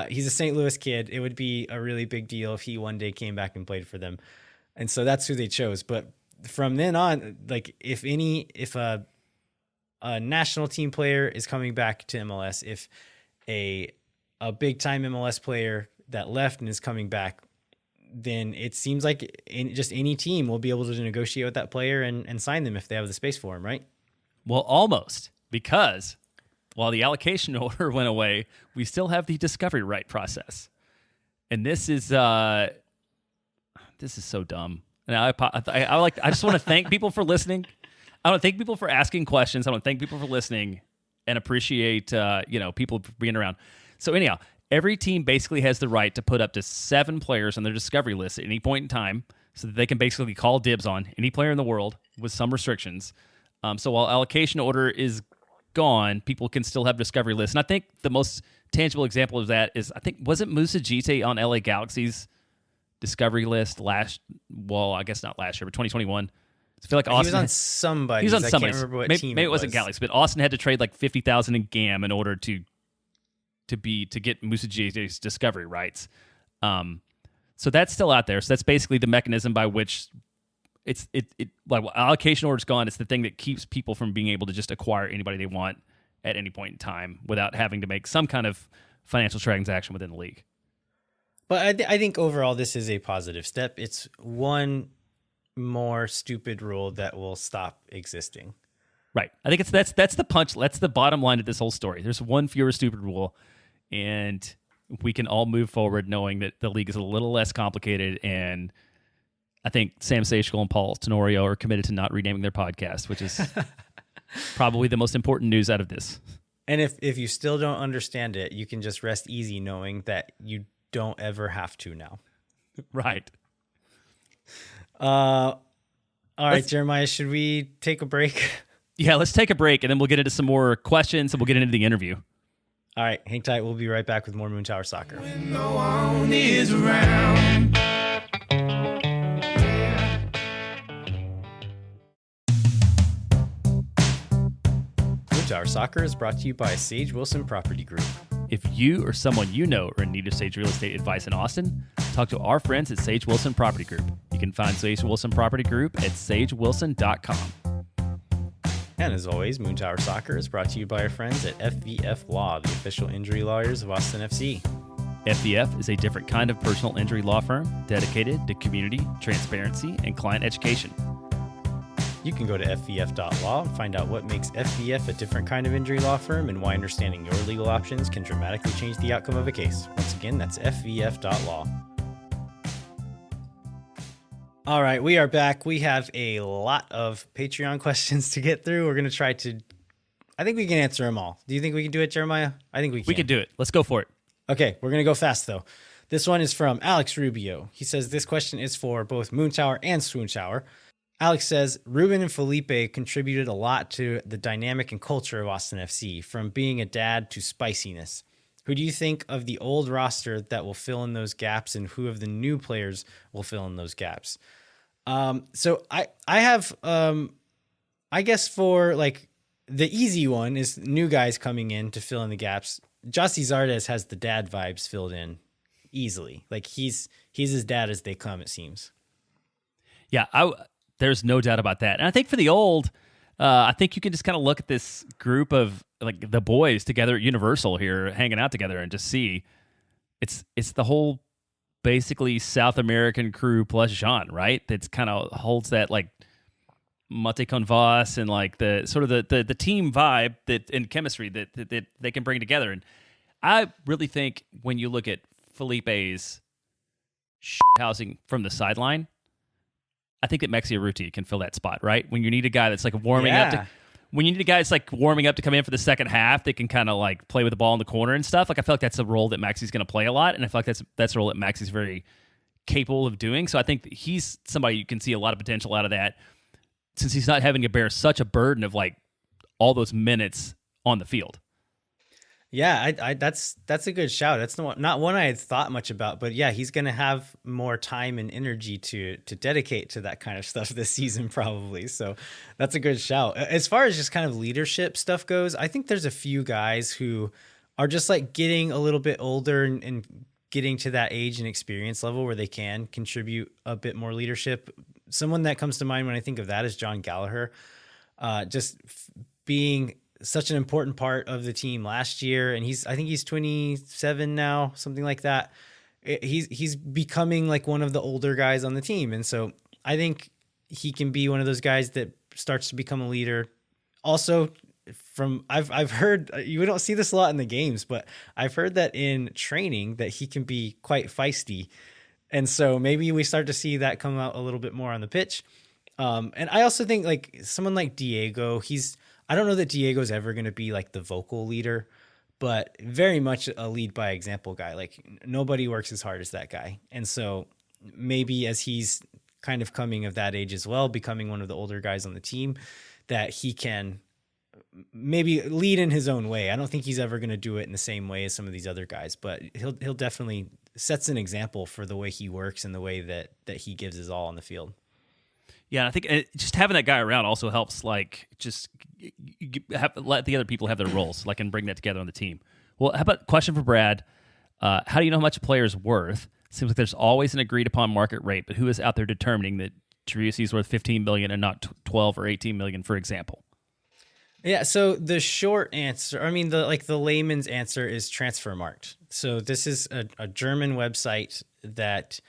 he's a St. Louis kid. It would be a really big deal if he one day came back and played for them. And so that's who they chose. But from then on, like if a national team player is coming back to MLS, if a big time MLS player that left and is coming back, then it seems like just any team will be able to negotiate with that player and sign them if they have the space for him, right? Well, almost, because while the allocation order went away, we still have the discovery right process. And this is so dumb. And I just want to thank people for listening. I want to thank people for asking questions. I want to thank people for listening and appreciate people being around. So anyhow, every team basically has the right to put up to 7 players on their discovery list at any point in time so that they can basically call dibs on any player in the world with some restrictions. So while allocation order is gone, people can still have discovery lists. And I think the most tangible example of that is, wasn't Moussa Djitte on LA Galaxy's discovery list I guess not last year, but 2021. I feel like Austin he was on somebody. He was on somebody. I can't remember what team maybe it wasn't Galaxy, but Austin had to trade like $50,000 in GAM in order to get Moussa Djitte's discovery rights. So that's still out there. So that's basically the mechanism by which allocation order's gone. It's the thing that keeps people from being able to just acquire anybody they want at any point in time without having to make some kind of financial transaction within the league. But I think overall this is a positive step. It's one more stupid rule that will stop existing. Right. I think that's the punch. That's the bottom line of this whole story. There's one fewer stupid rule, and we can all move forward knowing that the league is a little less complicated. And I think Sam Seychelles and Paul Tenorio are committed to not renaming their podcast, which is probably the most important news out of this. And if you still don't understand it, you can just rest easy knowing that you don't ever have to now. Right. All right, Jeremiah, should we take a break? Yeah, let's take a break, and then we'll get into some more questions, and we'll get into the interview. All right, hang tight. We'll be right back with more Moon Tower Soccer. When no one is around. Moon Tower Soccer is brought to you by Sage Wilson Property Group. If you or someone you know are in need of Sage real estate advice in Austin, talk to our friends at Sage Wilson Property Group. You can find Sage Wilson Property Group at sagewilson.com. And as always, Moon Tower Soccer is brought to you by our friends at FVF Law, the official injury lawyers of Austin FC. FVF is a different kind of personal injury law firm dedicated to community, transparency, and client education. You can go to fvf.law and find out what makes FVF a different kind of injury law firm and why understanding your legal options can dramatically change the outcome of a case. Once again, that's fvf.law. All right, we are back. We have a lot of Patreon questions to get through. We're going to try to... I think we can answer them all. Do you think we can do it, Jeremiah? I think we can. We can do it. Let's go for it. Okay, we're going to go fast, though. This one is from Alex Rubio. He says this question is for both Moon Tower and Swoon Tower. Alex says, Ruben and Felipe contributed a lot to the dynamic and culture of Austin FC, from being a dad to spiciness. Who do you think of the old roster that will fill in those gaps, and who of the new players will fill in those gaps? So I have, I guess for like the easy one is new guys coming in to fill in the gaps. Jossie Zardes has the dad vibes filled in easily. Like he's as dad as they come, it seems. Yeah, there's no doubt about that. And I think for the old, I think you can just kind of look at this group of like the boys together at Universal here, hanging out together, and just see it's the whole basically South American crew plus Jean, right? That's kind of holds that like Mate con Vos and like the sort of the team vibe that and chemistry that they can bring together. And I really think when you look at Felipe's housing from the sideline, I think that Mexi Urruti can fill that spot, right? When you need a guy that's like warming up Yeah. when you need a guy that's like warming up to come in for the second half, that can kind of like play with the ball in the corner and stuff. Like I feel like that's a role that Maxi's going to play a lot, and I feel like that's a role that Maxi's very capable of doing. So I think that he's somebody you can see a lot of potential out of that, since he's not having to bear such a burden of like all those minutes on the field. Yeah, that's a good shout. That's not one I had thought much about, but yeah, he's going to have more time and energy to dedicate to that kind of stuff this season probably. So that's a good shout. As far as just kind of leadership stuff goes, I think there's a few guys who are just like getting a little bit older and getting to that age and experience level where they can contribute a bit more leadership. Someone that comes to mind when I think of that is John Gallagher, being such an important part of the team last year. And I think he's 27 now, something like that. He's becoming like one of the older guys on the team. And so I think he can be one of those guys that starts to become a leader. Also I've heard, you don't see this a lot in the games, but I've heard that in training that he can be quite feisty. And so maybe we start to see that come out a little bit more on the pitch. And I also think like someone like Diego, I don't know that Diego's ever going to be like the vocal leader, but very much a lead by example guy. Like nobody works as hard as that guy. And so maybe as he's kind of coming of that age as well, becoming one of the older guys on the team, that he can maybe lead in his own way. I don't think he's ever going to do it in the same way as some of these other guys, but he'll definitely sets an example for the way he works and the way that he gives his all on the field. Yeah, I think just having that guy around also helps, like, just let the other people have their roles, like, and bring that together on the team. Well, how about question for Brad? How do you know how much a player is worth? Seems like there's always an agreed upon market rate, but who is out there determining that Driussi is worth $15 million and not 12 or 18 million, for example? Yeah, so the short answer, the layman's answer is Transfermarkt. So this is a German website that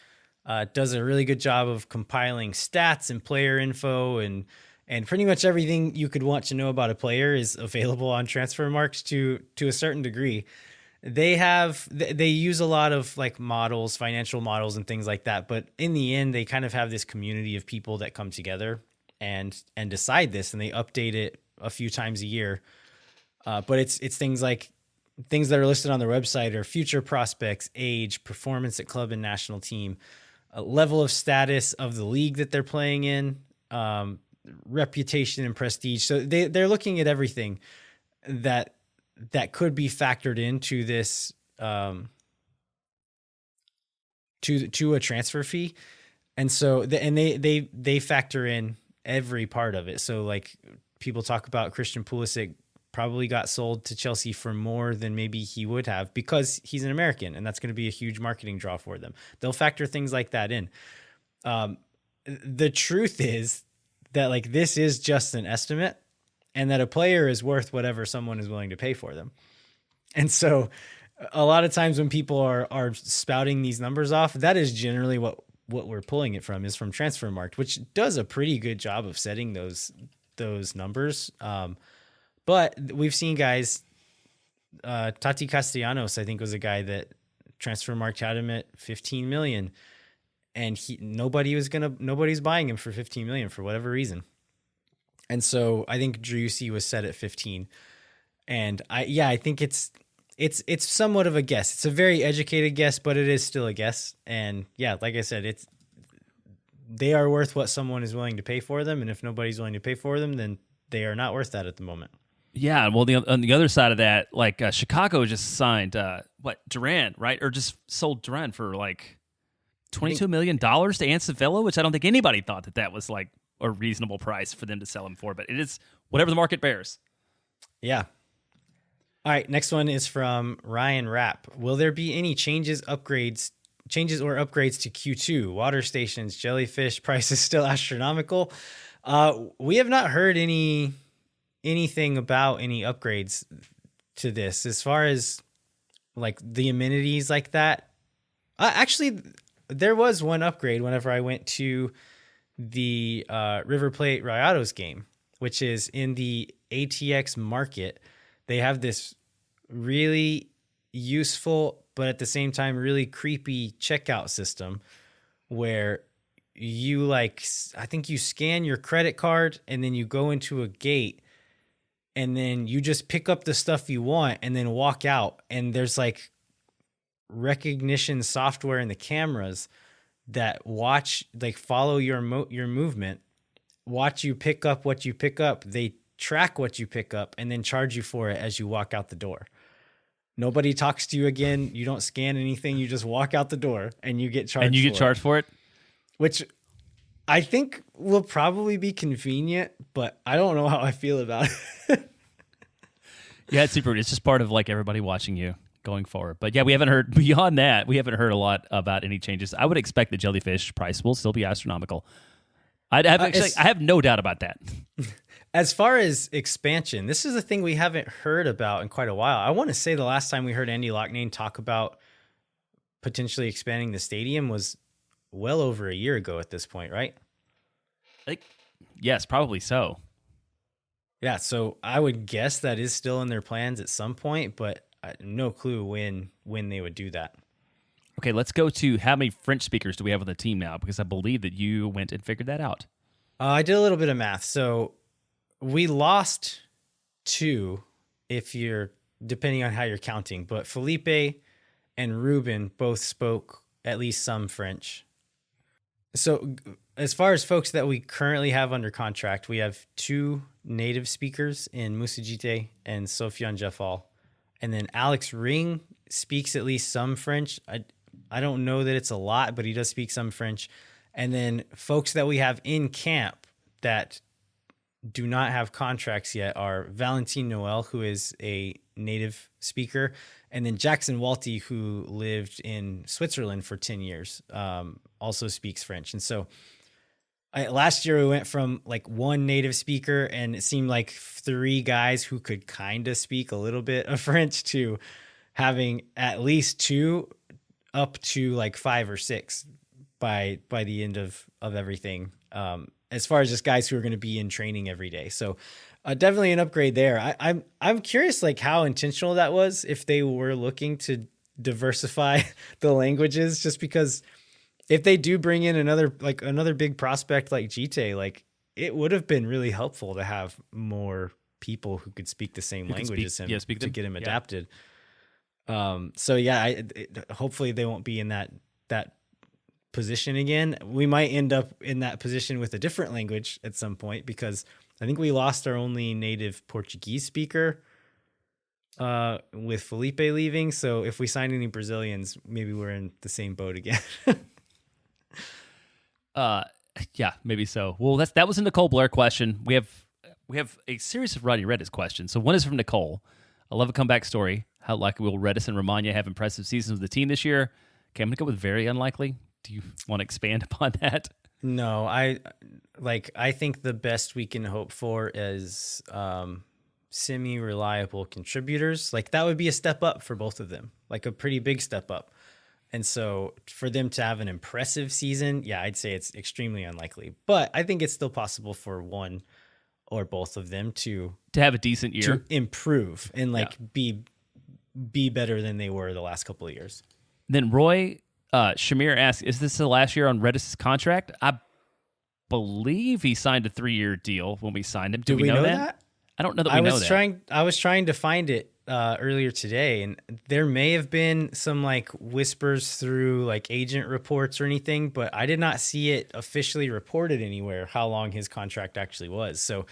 does a really good job of compiling stats and player info, and pretty much everything you could want to know about a player is available on Transfermarkt to a certain degree. They use a lot of like models, financial models and things like that, but in the end they kind of have this community of people that come together and decide this, and they update it a few times a year. But it's things like things that are listed on their website are future prospects, age, performance at club and national team, level of status of the league that they're playing in, reputation and prestige. So they're looking at everything that could be factored into this, to a transfer fee. And so they factor in every part of it. So like people talk about Christian Pulisic probably got sold to Chelsea for more than maybe he would have because he's an American, and that's going to be a huge marketing draw for them. They'll factor things like that in. The truth is that like this is just an estimate, and that a player is worth whatever someone is willing to pay for them. And so a lot of times when people are spouting these numbers off, that is generally what we're pulling it from, is from Transfermarkt, which does a pretty good job of setting those numbers. But we've seen guys, Tati Castellanos, I think, was a guy that Transfermarkt had him at 15 million, and nobody's buying him for 15 million for whatever reason. And so I think Driussi was set at 15. And I think it's somewhat of a guess. It's a very educated guess, but it is still a guess. And yeah, like I said, they are worth what someone is willing to pay for them. And if nobody's willing to pay for them, then they are not worth that at the moment. Yeah, well, on the other side of that, like Chicago just signed Duran, right? Or just sold Duran for like $22 million to Aston Villa, which I don't think anybody thought that was like a reasonable price for them to sell him for, but it is whatever the market bears. Yeah. All right, next one is from Ryan Rapp. Will there be any changes or upgrades to Q2? Water stations, jellyfish prices still astronomical. We have not heard anything about any upgrades to this as far as like the amenities like that. Actually, there was one upgrade whenever I went to the River Plate Rayados game, which is in the ATX market. They have this really useful, but at the same time really creepy checkout system where you I think you scan your credit card and then you go into a gate and then you just pick up the stuff you want and then walk out. And there's like recognition software in the cameras that follow your movement, watch you pick up what you pick up. They track what you pick up and then charge you for it as you walk out the door. Nobody talks to you again. You don't scan anything. You just walk out the door and you get charged. And you get charged for it? Which I think will probably be convenient, but I don't know how I feel about it. Yeah, it's super. It's just part of like everybody watching you going forward. But yeah, we haven't heard beyond that. We haven't heard a lot about any changes. I would expect the jellyfish price will still be astronomical. I have no doubt about that. As far as expansion, this is a thing we haven't heard about in quite a while. I want to say the last time we heard Andy Loughnane talk about potentially expanding the stadium was well over a year ago at this point, right? Yes, probably so. Yeah, so I would guess that is still in their plans at some point, but no clue when they would do that. Okay, let's go to how many French speakers do we have on the team now? Because I believe that you went and figured that out. I did a little bit of math. So we lost 2, depending on how you're counting, but Felipe and Ruben both spoke at least some French. So as far as folks that we currently have under contract, we have 2 native speakers in Moussa Djitte and Sofiane Jeffal. And then Alex Ring speaks at least some French. I don't know that it's a lot, but he does speak some French. And then folks that we have in camp that do not have contracts yet are Valentine Noel, who is a native speaker, and then Jackson Walty, who lived in Switzerland for 10 years, also speaks French. And so last year we went from like 1 native speaker and it seemed like 3 guys who could kind of speak a little bit of French to having at least 2 up to like 5 or 6 by the end of everything. As far as just guys who are going to be in training every day. So definitely an upgrade there. I'm curious like how intentional that was, if they were looking to diversify the languages, just because if they do bring in another big prospect like Djitte, like it would have been really helpful to have more people who could speak the same language as him to get him adapted. So yeah, hopefully they won't be in that position again. We might end up in that position with a different language at some point, because I think we lost our only native Portuguese speaker with Felipe leaving. So if we sign any Brazilians, maybe we're in the same boat again. Yeah, maybe so. Well, that was a Nicole Blair question. We have a series of Roddy Redis questions. So one is from Nicole. I love a comeback story. How likely will Redis and Romagna have impressive seasons with the team this year? Okay, I'm going to go with very unlikely. Do you want to expand upon that? No, I think the best we can hope for is semi-reliable contributors. Like that would be a step up for both of them, like a pretty big step up. And so for them to have an impressive season, yeah, I'd say it's extremely unlikely. But I think it's still possible for one or both of them to have a decent year, to improve and be better than they were the last couple of years. Then Roy Shamir asks, is this the last year on Redis' contract? I believe he signed a 3-year deal when we signed him. Do we know that? I don't know that we know that. I was trying to find it earlier today, and there may have been some like whispers through like agent reports or anything, but I did not see it officially reported anywhere how long his contract actually was. So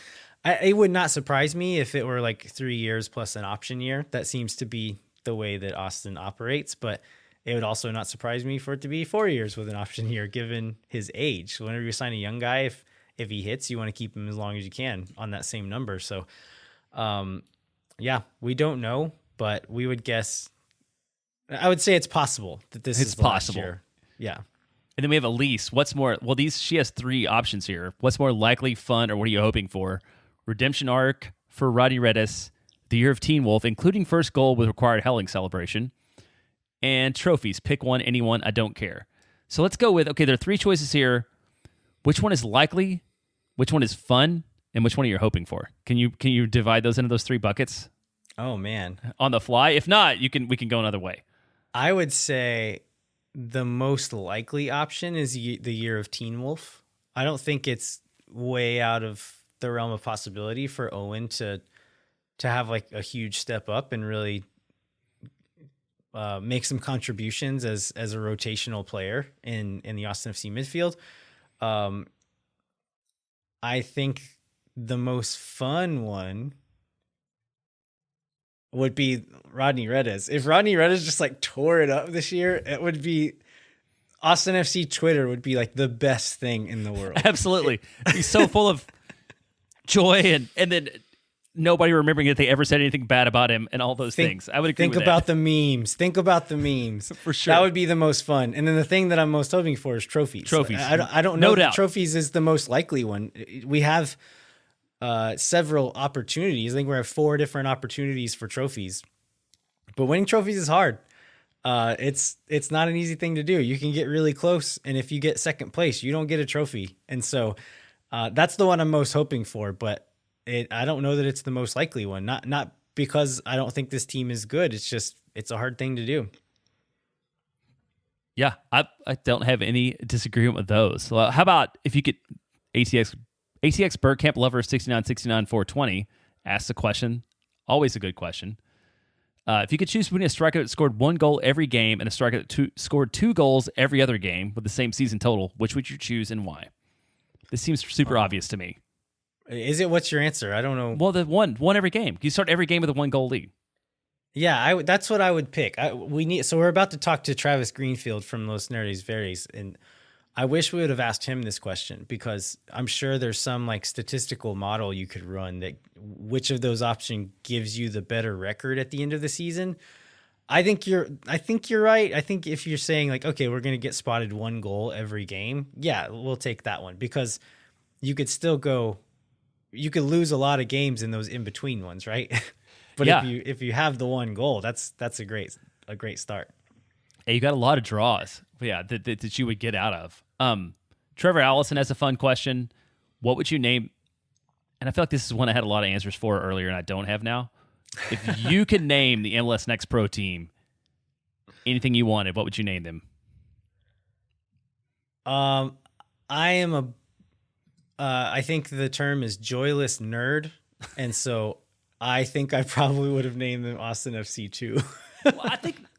it would not surprise me if it were like 3 years plus an option year. That seems to be the way that Austin operates, but it would also not surprise me for it to be 4 years with an option year, given his age. So whenever you sign a young guy, if he hits, you want to keep him as long as you can on that same number. So, yeah, we don't know, but we would guess. I would say it's possible that this is the last year. Yeah. And then we have Elise. What's more? Well, she has 3 options here. What's more likely, fun, or what are you hoping for? Redemption arc for Roddy Redis, the year of Teen Wolf, including first goal with required Helling celebration, and trophies. Pick one, anyone. I don't care. So let's go with, okay, there are 3 choices here. Which one is likely? Which one is fun? And which one are you hoping for? Can you divide those into those 3 buckets? Oh man, on the fly. If not, we can go another way. I would say the most likely option is the year of Teen Wolf. I don't think it's way out of the realm of possibility for Owen to have like a huge step up and really make some contributions as a rotational player in the Austin FC midfield. I think the most fun one would be Rodney Redes. If Rodney Redes just like tore it up this year, it would be Austin FC Twitter would be like the best thing in the world. Absolutely. He's so full of joy and then nobody remembering that they ever said anything bad about him and all those things. I would agree with that. Think about the memes. For sure. That would be the most fun. And then the thing that I'm most hoping for is trophies. I don't know No if doubt. trophies is the most likely one. We have several opportunities. I think we have 4 different opportunities for trophies. But winning trophies is hard. It's not an easy thing to do. You can get really close, and if you get second place, you don't get a trophy. And so that's the one I'm most hoping for, but I don't know that it's the most likely one. Not because I don't think this team is good. It's just it's a hard thing to do. Yeah, I don't have any disagreement with those. So how about if you could ATX Bergkamp Lover 6969 420 asks a question, always a good question. If you could choose between a striker that scored 1 goal every game and a striker that scored 2 goals every other game with the same season total, which would you choose and why? This seems super obvious to me. Is it? What's your answer? I don't know. Well, the one every game. You start every game with a 1-goal lead. Yeah, that's what I would pick. So we're about to talk to Travis Greenfield from Los Nerdes Verdes, and I wish we would have asked him this question because I'm sure there's some like statistical model you could run that which of those options gives you the better record at the end of the season. I think you're right. I think if you're saying like, okay, we're going to get spotted 1 goal every game. Yeah, we'll take that one because you could still you could lose a lot of games in those in between ones, right? But yeah. if you have the 1 goal, that's a great start. Hey, you got a lot of draws, that you would get out of. Trevor Allison has a fun question. What would you name? And I feel like this is one I had a lot of answers for earlier, and I don't have now. If you could name the MLS Next Pro team anything you wanted, what would you name them? I think the term is joyless nerd, and so I think I probably would have named them Austin FC 2. Well,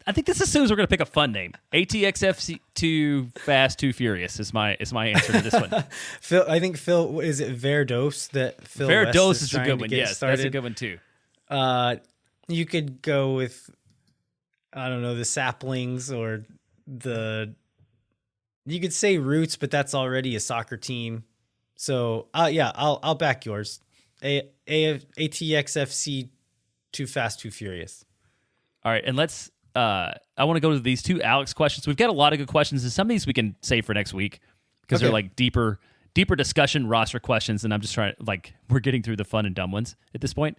I think this assumes we're going to pick a fun name. ATXFC 2 Fast 2 Furious is my answer to this one. I think Phil, is it Verdos that Phil Verdos West is a good one. Yes, started? that's a good one too. You could go with, I don't know, the Saplings or you could say Roots, but that's already a soccer team. So yeah, I'll back yours. ATXFC 2 Fast 2 Furious. All right, and let's. I want to go to these 2 Alex questions. We've got a lot of good questions, and some of these we can save for next week because they're like deeper discussion roster questions. And I'm just trying we're getting through the fun and dumb ones at this point.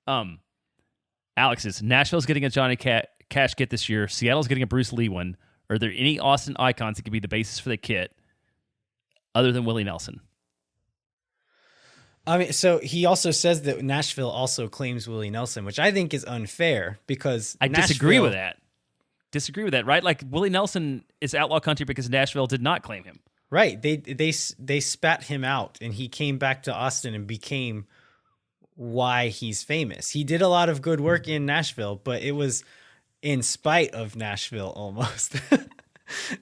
Alex is Nashville's getting a Johnny Cash kit this year. Seattle's getting a Bruce Lee one. Are there any Austin icons that could be the basis for the kit other than Willie Nelson? I mean, so he also says that Nashville also claims Willie Nelson, which I think is unfair because I disagree with that. Right? Like Willie Nelson is outlaw country because Nashville did not claim him. Right. They spat him out, and he came back to Austin and became why he's famous. He did a lot of good work in Nashville, but it was in spite of Nashville almost.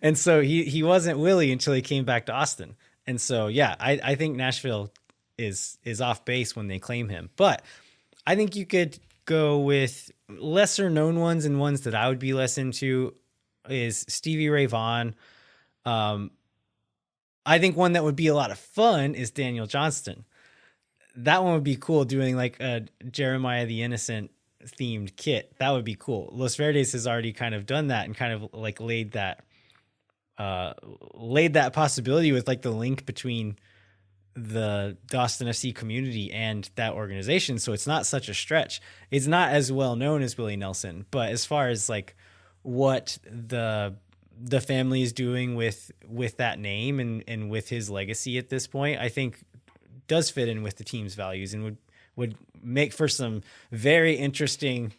And so he wasn't Willie until he came back to Austin. And so, yeah, I think Nashville is off base when they claim him. But I think you could go with lesser known ones, and ones that I would be less into is Stevie Ray Vaughan. I think one that would be a lot of fun is Daniel Johnston. That one would be cool, doing like a Jeremiah the Innocent themed kit. That would be cool. Los Verdes has already kind of done that and kind of like laid that possibility with like the link between the Austin FC community and that organization. So it's not such a stretch. It's not as well known as Willie Nelson, but as far as like what the family is doing with that name and with his legacy at this point, I think does fit in with the team's values and would make for some very interesting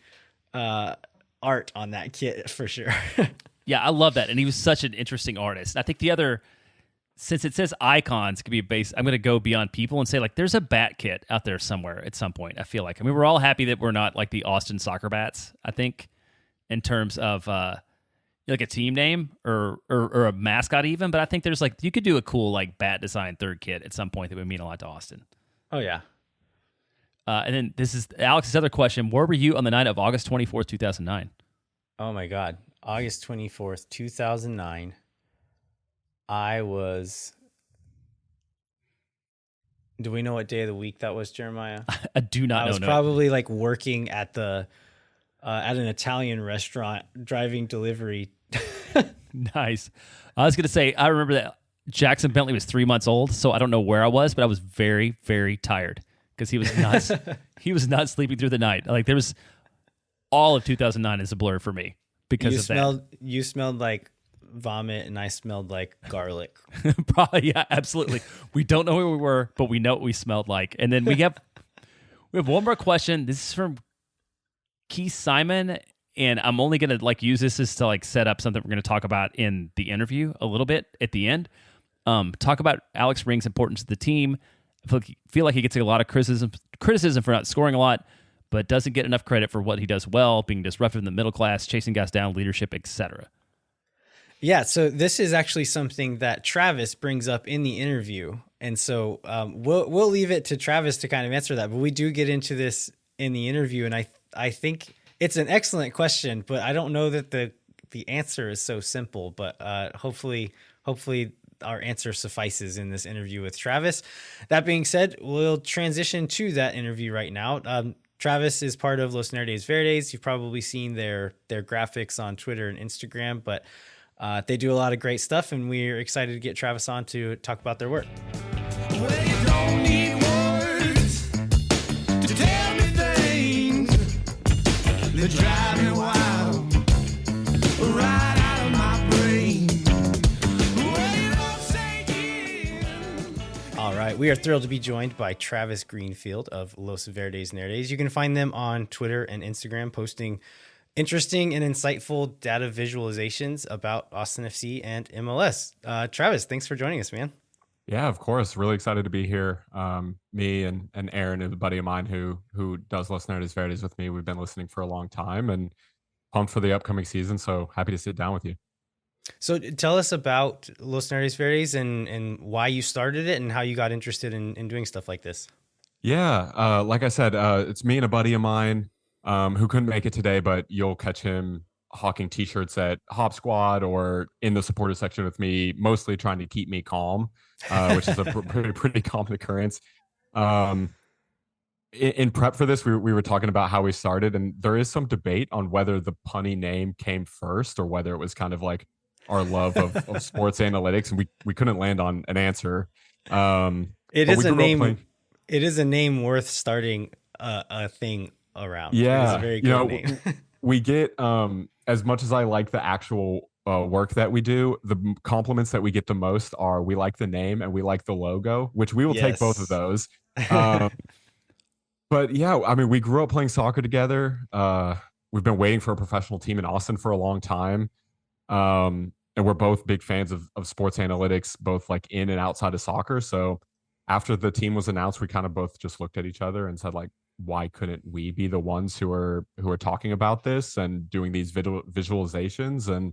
art on that kit for sure. Yeah, I love that. And he was such an interesting artist. I think the other, since it says icons could be based, I'm going to go beyond people and say, like, there's a bat kit out there somewhere at some point, I feel like. I mean, we're all happy that we're not like the Austin Soccer Bats, I think, in terms of like a team name or a mascot even. But I think there's like, you could do a cool like bat design third kit at some point that would mean a lot to Austin. Oh, yeah. And then this is Alex's other question. Where were you on the night of August 24th, 2009? Oh, my God. August 24th, 2009. I was... Do we know what day of the week that was, Jeremiah? I do not know. I was probably like working at the at an Italian restaurant, driving delivery. Nice. I was going to say, I remember that Jackson Bentley was 3 months old, so I don't know where I was, but I was very, very tired because he was not he was not sleeping through the night. Like there was all of 2009 is a blur for me because that. You smelled like vomit, and I smelled like garlic. Probably, yeah, absolutely. We don't know where we were, but we know what we smelled like. And then we have one more question. This is from Keith Simon, and I'm only gonna like use this as to like set up something we're gonna talk about in the interview a little bit at the end. Talk about Alex Ring's importance to the team. I feel like he gets a lot of criticism for not scoring a lot, but doesn't get enough credit for what he does well, being disruptive in the middle class, chasing guys down, leadership, etc. Yeah, so this is actually something that Travis brings up in the interview, and so we'll leave it to Travis to kind of answer that. But we do get into this in the interview, and I think it's an excellent question, but I don't know that the answer is so simple. But hopefully our answer suffices in this interview with Travis. That being said, we'll transition to that interview right now. Travis is part of Los Nerdes Verdes. You've probably seen their graphics on Twitter and Instagram, but they do a lot of great stuff, and we're excited to get Travis on to talk about their work. Well, you don't need words to tell me things that drive me wild, right out of my brain. Well, you don't say yeah. All right, we are thrilled to be joined by Travis Greenfield of Los Verdes Nerdes. You can find them on Twitter and Instagram, posting interesting and insightful data visualizations about Austin FC and MLS. Travis, thanks for joining us, man. Yeah, of course. Really excited to be here. Me and Aaron, a buddy of mine who does Los Nerdes Verdes with me. We've been listening for a long time and pumped for the upcoming season. So happy to sit down with you. So tell us about Los Nerdes Verdes and why you started it and how you got interested in doing stuff like this. Yeah, like I said, it's me and a buddy of mine who couldn't make it today, but you'll catch him hawking t-shirts at Hop Squad or in the supporter section with me, mostly trying to keep me calm, which is a pretty common occurrence. In prep for this, we were talking about how we started, and there is some debate on whether the punny name came first or whether it was kind of like our love of sports analytics, and we couldn't land on an answer. It is a name. It is a name worth starting a thing around. Yeah, it's a very good name. We get as much as I like the actual work that we do, the compliments that we get the most are we like the name and we like the logo, which we will take both of those. But yeah, I mean, we grew up playing soccer together. We've been waiting for a professional team in Austin for a long time. And we're both big fans of sports analytics, both like in and outside of soccer. So after the team was announced, we kind of both just looked at each other and said, like, why couldn't we be the ones who are talking about this and doing these visualizations? And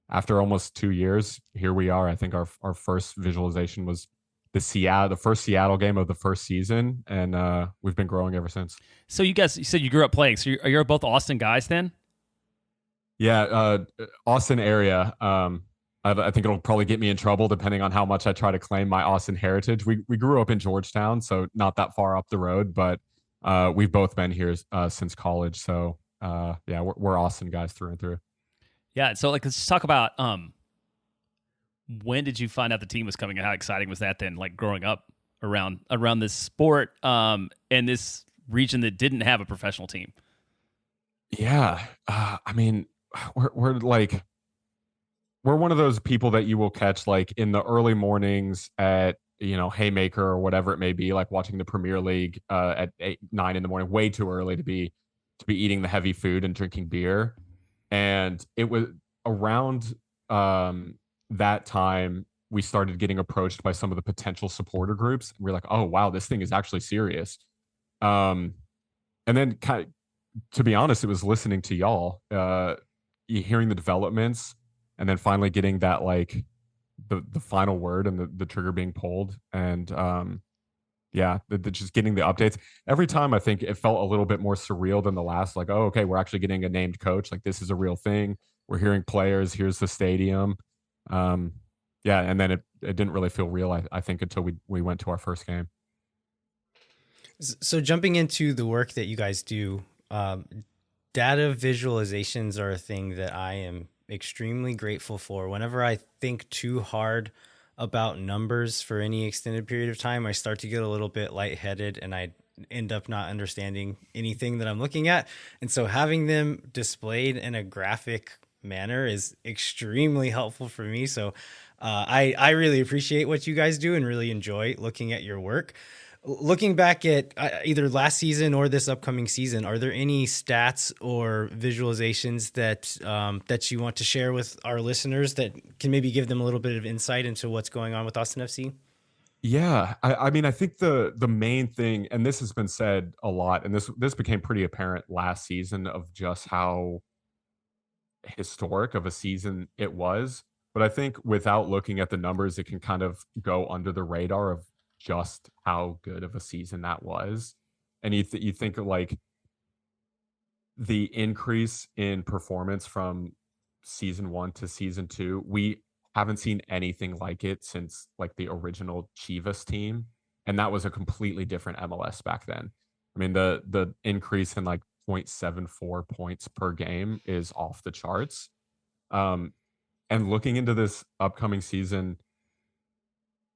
after almost 2 years, here we are. I think our first visualization was the first Seattle game of the first season, and we've been growing ever since. So you guys, you said you grew up playing. So you're both Austin guys then? Yeah, Austin area. I think it'll probably get me in trouble depending on how much I try to claim my Austin heritage. We grew up in Georgetown, so not that far up the road, but we've both been here since college. So yeah, we're Austin guys through and through. Yeah. So like, let's just talk about when did you find out the team was coming and how exciting was that then? Like growing up around this sport and this region that didn't have a professional team. Yeah, I mean, we're one of those people that you will catch like in the early mornings at, Haymaker or whatever it may be, like watching the Premier League at 8, 9 in the morning, way too early to be eating the heavy food and drinking beer. And it was around that time, we started getting approached by some of the potential supporter groups. We're like, oh wow, this thing is actually serious. And then to be honest, it was listening to y'all, hearing the developments, and then finally getting that like the final word and the trigger being pulled, and just getting the updates. Every time I think it felt a little bit more surreal than the last. Like, oh, okay, we're actually getting a named coach. Like this is a real thing. We're hearing players. Here's the stadium. And then it didn't really feel real. I think until we went to our first game. So jumping into the work that you guys do, data visualizations are a thing that I am extremely grateful for. Whenever I think too hard about numbers for any extended period of time, I start to get a little bit lightheaded and I end up not understanding anything that I'm looking at. And so having them displayed in a graphic manner is extremely helpful for me. So I really appreciate what you guys do and really enjoy looking at your work. Looking back at either last season or this upcoming season, are there any stats or visualizations that you want to share with our listeners that can maybe give them a little bit of insight into what's going on with Austin FC? Yeah, I mean, I think the main thing, and this has been said a lot, and this became pretty apparent last season of just how historic of a season it was. But I think without looking at the numbers, it can kind of go under the radar of just how good of a season that was. And you think of like the increase in performance from season 1 to season 2. We haven't seen anything like it since like the original Chivas team, and that was a completely different MLS back then. I mean, the increase in like 0.74 points per game is off the charts. And looking into this upcoming season,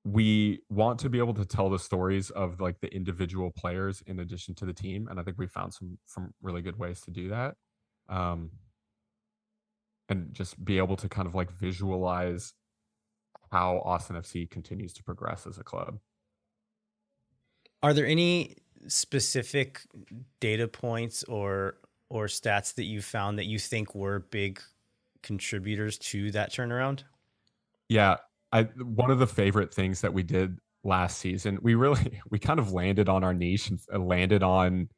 we want to be able to tell the stories of like the individual players in addition to the team, and I think we found some really good ways to do that, and just be able to kind of like visualize how Austin FC continues to progress as a club. Are there any specific data points or stats that you found that you think were big contributors to that turnaround? Yeah, one of the favorite things that we did last season, we kind of landed on our niche and landed on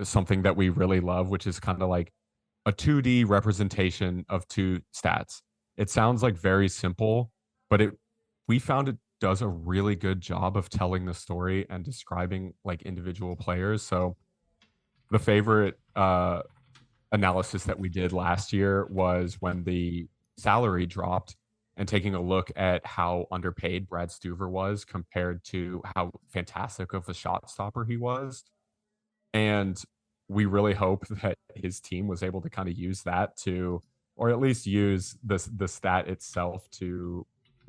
something that we really love, which is kind of like a 2D representation of two stats. It sounds like very simple, but we found it does a really good job of telling the story and describing like individual players. So the favorite analysis that we did last year was when the salary dropped, and taking a look at how underpaid Brad Stuver was compared to how fantastic of a shot stopper he was. And we really hope that his team was able to kind of use that to, or at least use the stat itself to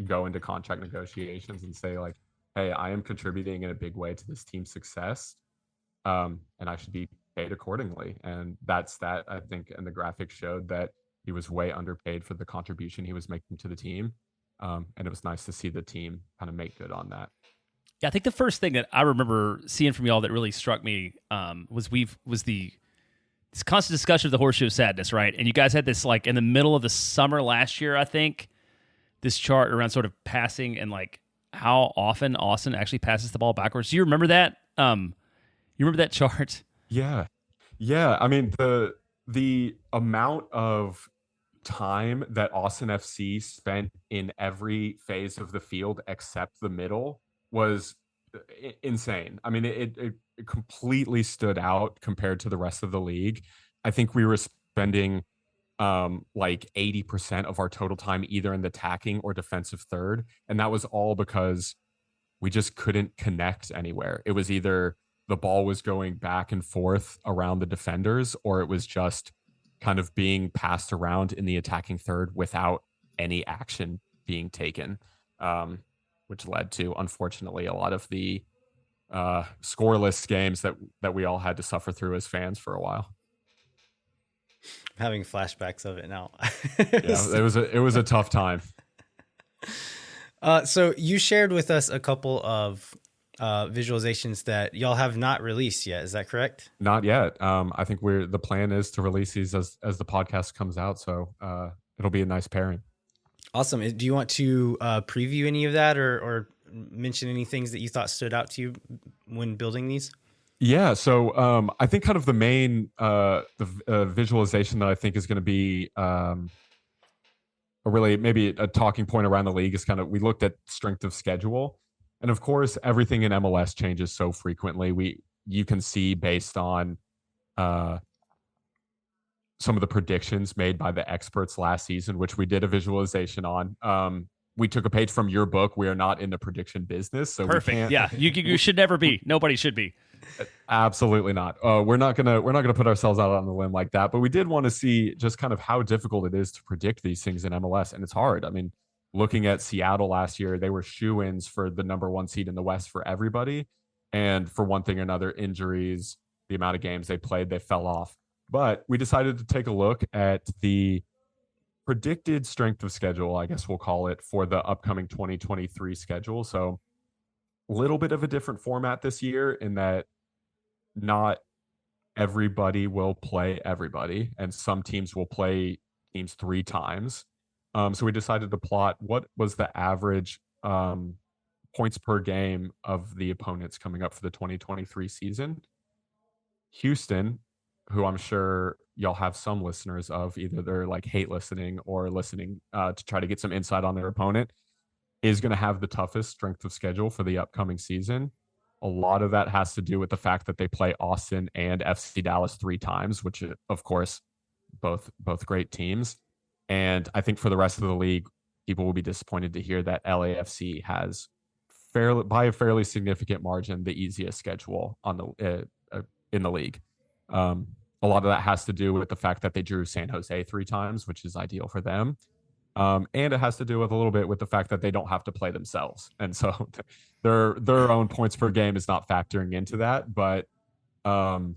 go into contract negotiations and say like, hey, I am contributing in a big way to this team's success, and I should be paid accordingly. And that stat, I think, and the graphic showed that he was way underpaid for the contribution he was making to the team. And it was nice to see the team kind of make good on that. Yeah, I think the first thing that I remember seeing from y'all that really struck me was this constant discussion of the horseshoe of sadness, right? And you guys had this like in the middle of the summer last year, I think, this chart around sort of passing and like how often Austin actually passes the ball backwards. Do you remember that? You remember that chart? Yeah. I mean, the amount of time that Austin FC spent in every phase of the field except the middle was insane. I mean, it completely stood out compared to the rest of the league. I think we were spending like 80% of our total time either in the attacking or defensive third, and that was all because we just couldn't connect anywhere. It was either the ball was going back and forth around the defenders, or it was just kind of being passed around in the attacking third without any action being taken, which led to, unfortunately, a lot of the scoreless games that we all had to suffer through as fans for a while. I'm having flashbacks of it now. Yeah, it was a tough time. So you shared with us a couple of visualizations that y'all have not released yet. Is that correct? Not yet. I think the plan is to release these as the podcast comes out. So it'll be a nice pairing. Awesome. Do you want to preview any of that or mention any things that you thought stood out to you when building these? Yeah, so I think kind of the main visualization that I think is going to be maybe a talking point around the league is kind of, we looked at strength of schedule, and of course everything in MLS changes so frequently. You can see based on some of the predictions made by the experts last season, which we did a visualization on. We took a page from your book. We are not in the prediction business, so perfect. Yeah, you should never be. Nobody should be. Absolutely not. We're not gonna put ourselves out on the limb like that. But we did want to see just kind of how difficult it is to predict these things in MLS, and it's hard. I mean, looking at Seattle last year, they were shoo-ins for the number 1 seed in the West for everybody, and for one thing or another, injuries, the amount of games they played, they fell off. But we decided to take a look at the predicted strength of schedule, I guess we'll call it, for the upcoming 2023 schedule. So a little bit of a different format this year in that not everybody will play everybody, and some teams will play teams 3 times. So we decided to plot what was the average points per game of the opponents coming up for the 2023 season. Houston, who I'm sure y'all have some listeners of, either they're like hate listening or listening to try to get some insight on their opponent, is going to have the toughest strength of schedule for the upcoming season. A lot of that has to do with the fact that they play Austin and FC Dallas 3 times, which of course, both great teams. And I think for the rest of the league, people will be disappointed to hear that LAFC has by a fairly significant margin the easiest schedule on the in the league. A lot of that has to do with the fact that they drew San Jose 3 times, which is ideal for them. And it has to do with a little bit with the fact that they don't have to play themselves. And so their own points per game is not factoring into that. But Austin,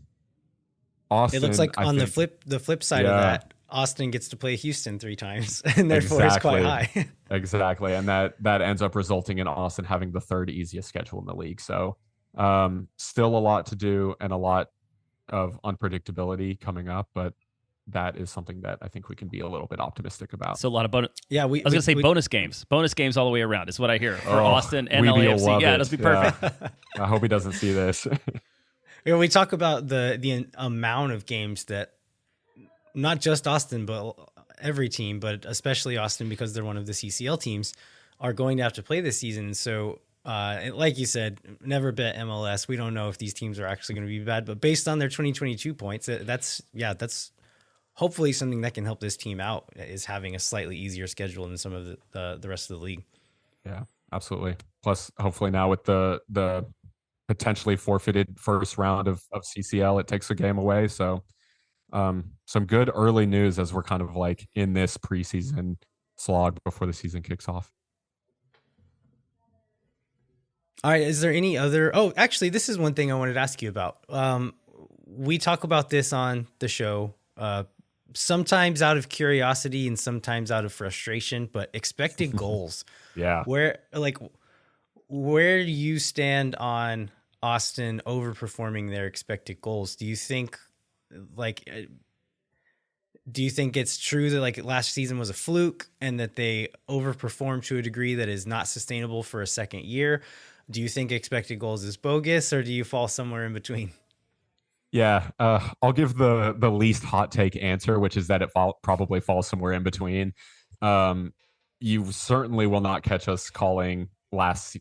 it looks like the flip side of that, Austin gets to play Houston 3 times, and therefore it's quite high. Exactly. And that ends up resulting in Austin having the 3rd easiest schedule in the league. So still a lot to do and a lot of unpredictability coming up, but that is something that I think we can be a little bit optimistic about. So a lot of bonus. Yeah, I was going to say bonus games all the way around is what I hear for Austin and LAFC. Yeah, that'll be perfect. I hope he doesn't see this. We talk about the amount of games that not just Austin, but every team, but especially Austin, because they're one of the CCL teams, are going to have to play this season. So like you said, never bet MLS. We don't know if these teams are actually going to be bad, but based on their 2022 points, that's hopefully something that can help this team out, is having a slightly easier schedule than some of the rest of the league. Yeah, absolutely. Plus, hopefully now with the potentially forfeited first round of CCL, it takes a game away. So some good early news as we're kind of like in this preseason slog before the season kicks off. All right. Is there any other? Oh, actually, this is one thing I wanted to ask you about. We talk about this on the show, sometimes out of curiosity and sometimes out of frustration, but expected goals. Yeah. Where do you stand on Austin overperforming their expected goals? Do you think it's true that like last season was a fluke and that they overperformed to a degree that is not sustainable for a second year? Do you think expected goals is bogus, or do you fall somewhere in between? Yeah, I'll give the least hot take answer, which is that it probably falls somewhere in between. You certainly will not catch us calling last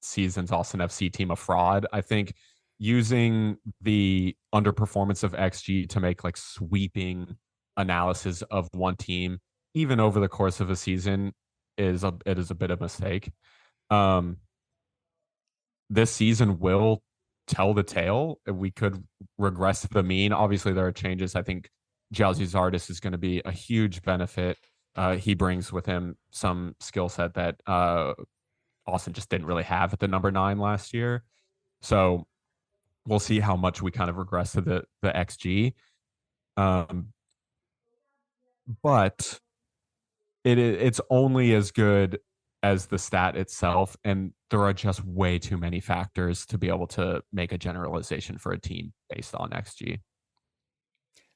season's Austin FC team a fraud. I think using the underperformance of XG to make like sweeping analysis of one team, even over the course of a season, is a bit of a mistake. This season will tell the tale. We could regress to the mean. Obviously, there are changes. I think Jalzi Zardes is going to be a huge benefit. He brings with him some skill set that Austin just didn't really have at the number 9 last year. So we'll see how much we kind of regress to the XG. But it's only as good as the stat itself, and there are just way too many factors to be able to make a generalization for a team based on XG.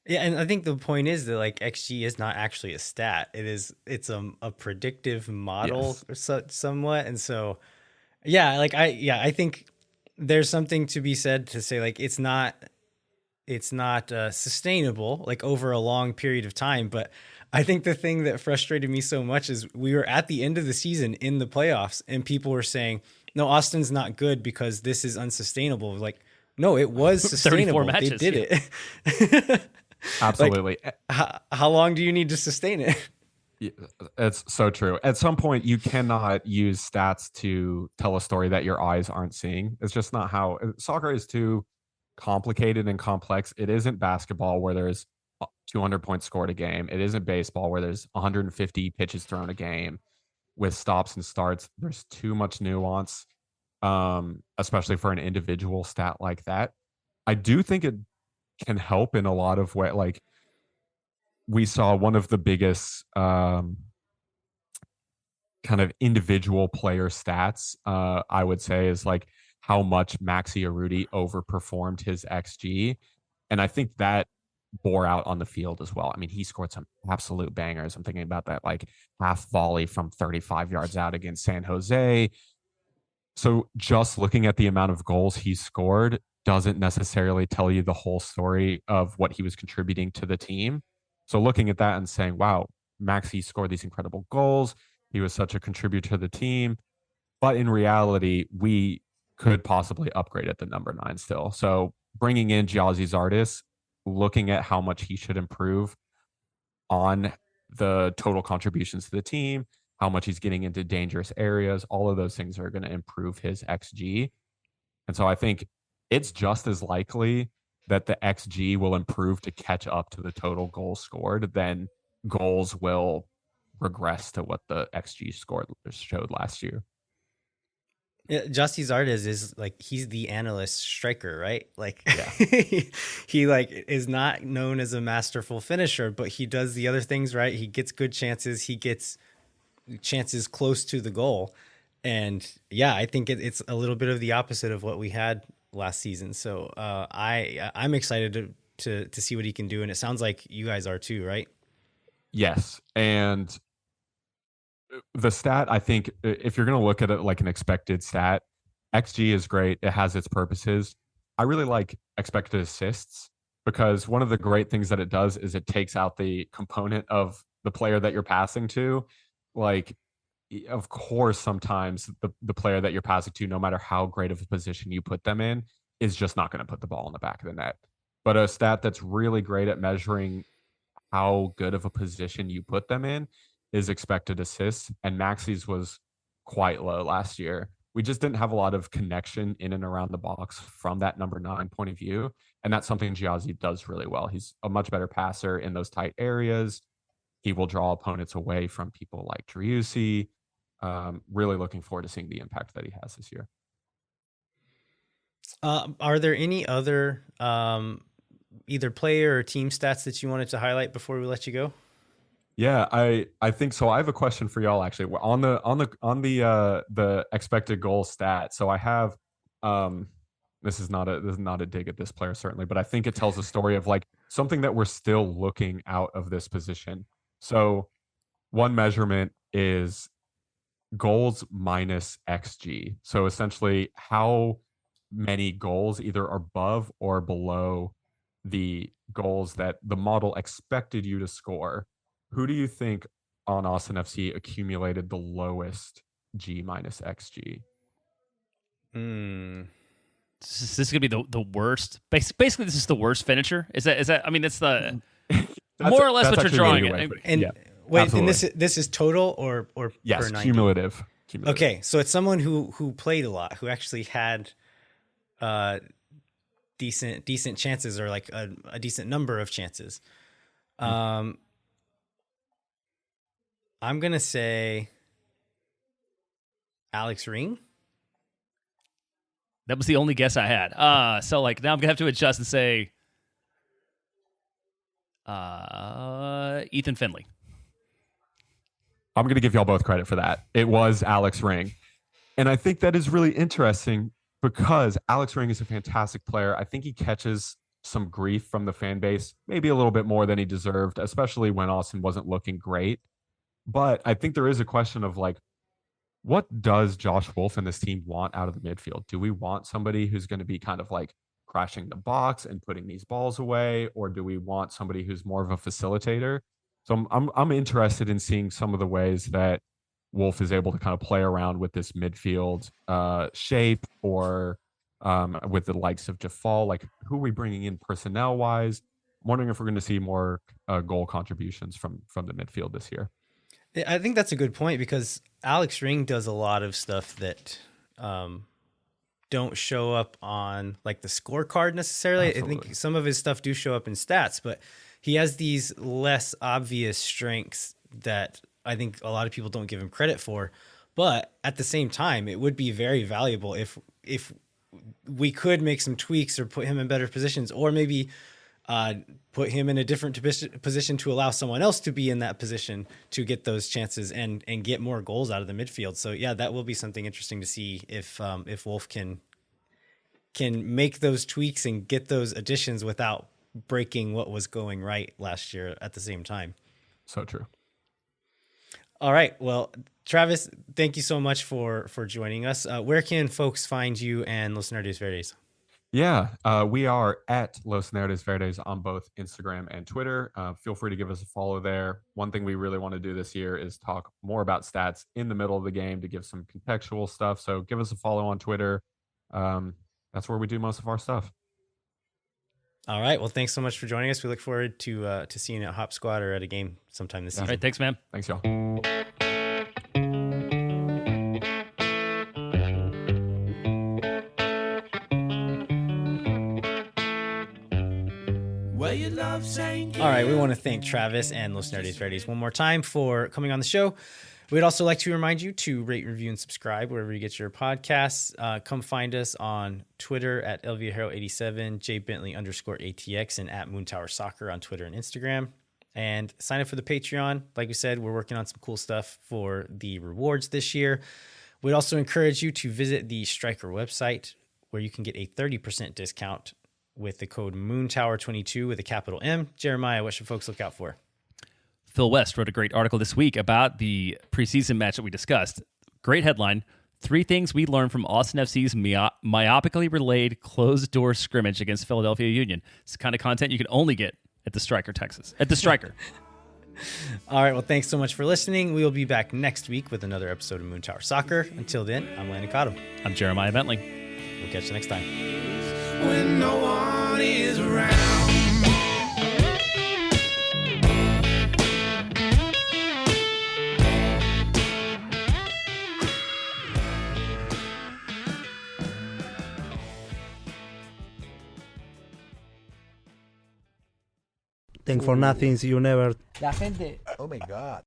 Yeah, and I think the point is that like XG is not actually a stat. It's a predictive model Yes. or somewhat. And so I think there's something to be said to say like it's not sustainable like over a long period of time. But I think the thing that frustrated me so much is we were at the end of the season in the playoffs and people were saying, no, Austin's not good because this is unsustainable. Like, no, it was 34 sustainable. They matches, did yeah. it. Absolutely. How long do you need to sustain it? Yeah, it's so true. At some point, you cannot use stats to tell a story that your eyes aren't seeing. It's just not how soccer is too complicated and complex. It isn't basketball where there's 200 points scored a game. It isn't baseball where there's 150 pitches thrown a game with stops and starts. There's too much nuance, especially for an individual stat like that. I do think it can help in a lot of way. Like we saw one of the biggest kind of individual player stats, I would say, is like how much Maxi Urruti overperformed his XG. And I think that bore out on the field as well. I mean, he scored some absolute bangers. I'm thinking about that like half volley from 35 yards out against San Jose. So just looking at the amount of goals he scored doesn't necessarily tell you the whole story of what he was contributing to the team. So looking at that and saying, wow, Maxi scored these incredible goals. He was such a contributor to the team. But in reality, we could possibly upgrade at the number 9 still. So bringing in Giazzi Zardes, looking at how much he should improve on the total contributions to the team, how much he's getting into dangerous areas, all of those things are going to improve his XG. And so I think it's just as likely that the XG will improve to catch up to the total goals scored than goals will regress to what the XG scored showed last year. Yeah, Justy Zardes is like he's the analyst striker, right? Like Yeah. he like is not known as a masterful finisher, but he does the other things right. He gets good chances. He gets chances close to the goal, and yeah, I think it's a little bit of the opposite of what we had last season. So I'm excited to see what he can do, and it sounds like you guys are too, right? Yes, and the stat, I think, if you're going to look at it like an expected stat, XG is great. It has its purposes. I really like expected assists because one of the great things that it does is it takes out the component of the player that you're passing to. Like, of course, sometimes the player that you're passing to, no matter how great of a position you put them in, is just not going to put the ball in the back of the net. But a stat that's really great at measuring how good of a position you put them in is expected assists, and Maxi's was quite low last year. We just didn't have a lot of connection in and around the box from that number 9 point of view, and that's something Giazzi does really well. He's a much better passer in those tight areas. He will draw opponents away from people like Driussi. Really looking forward to seeing the impact that he has this year. Are there any other either player or team stats that you wanted to highlight before we let you go? Yeah, I think so. I have a question for y'all actually on the expected goal stat. So I have this is not a dig at this player certainly, but I think it tells a story of like something that we're still looking out of this position. So one measurement is goals minus XG. So essentially how many goals either above or below the goals that the model expected you to score. Who do you think on Austin FC accumulated the lowest G minus XG? This is gonna be the worst. Basically, this is the worst finisher. Is that? I mean, it's the more or less what you're drawing it. And yeah, wait, absolutely. and this is total or Yes, per 90? cumulative. Okay, so it's someone who played a lot, who actually had decent chances or like a decent number of chances. I'm gonna say Alex Ring. That was the only guess I had. So like now I'm gonna have to adjust and say Ethan Finley. I'm going to give y'all both credit for that. It was Alex Ring. And I think that is really interesting because Alex Ring is a fantastic player. I think he catches some grief from the fan base, maybe a little bit more than he deserved, especially when Austin wasn't looking great. But I think there is a question of like, what does Josh Wolf and this team want out of the midfield? Do we want somebody who's going to be kind of like crashing the box and putting these balls away, or do we want somebody who's more of a facilitator? So I'm interested in seeing some of the ways that Wolf is able to kind of play around with this midfield shape, or with the likes of Jafal. Like, who are we bringing in personnel wise? I'm wondering if we're going to see more goal contributions from the midfield this year. I think that's a good point, because Alex Ring does a lot of stuff that don't show up on like the scorecard necessarily. Absolutely. I think some of his stuff do show up in stats, but he has these less obvious strengths that I think a lot of people don't give him credit for. But at the same time, it would be very valuable if we could make some tweaks or put him in better positions, or maybe put him in a different position to allow someone else to be in that position to get those chances and get more goals out of the midfield. So yeah, that will be something interesting to see if Wolf can make those tweaks and get those additions without breaking what was going right last year at the same time. So true. All right. Well, Travis, thank you so much for joining us. Where can folks find you and Los Nerdes Verdes? Yeah, we are at Los Nerdes Verdes on both Instagram and Twitter. Feel free to give us a follow there. One thing we really want to do this year is talk more about stats in the middle of the game to give some contextual stuff. So give us a follow on Twitter. That's where we do most of our stuff. All right. Well, thanks so much for joining us. We look forward to seeing you at Hop Squad or at a game sometime this season. All right, thanks, man. Thanks, y'all. All right, we want to thank Travis and Los Nerdes Verdes one more time for coming on the show. We'd also like to remind you to rate, review, and subscribe wherever you get your podcasts. Come find us on Twitter at LVHero87, JBentley_ATX, and at Moontower Soccer on Twitter and Instagram. And sign up for the Patreon. Like we said, we're working on some cool stuff for the rewards this year. We'd also encourage you to visit the Striker website, where you can get a 30% discount with the code MoonTower22 with a capital M. Jeremiah, what should folks look out for? Phil West wrote a great article this week about the preseason match that we discussed. Great headline. 3 things we learned from Austin FC's myopically relayed closed-door scrimmage against Philadelphia Union. It's the kind of content you can only get at the Striker, Texas. At the Striker. All right, well, thanks so much for listening. We will be back next week with another episode of Moontower Soccer. Until then, I'm Landon Cottom. I'm Jeremiah Bentley. We'll catch you next time. When no one is around. Thank for nothing, see you never. La gente. Oh my God.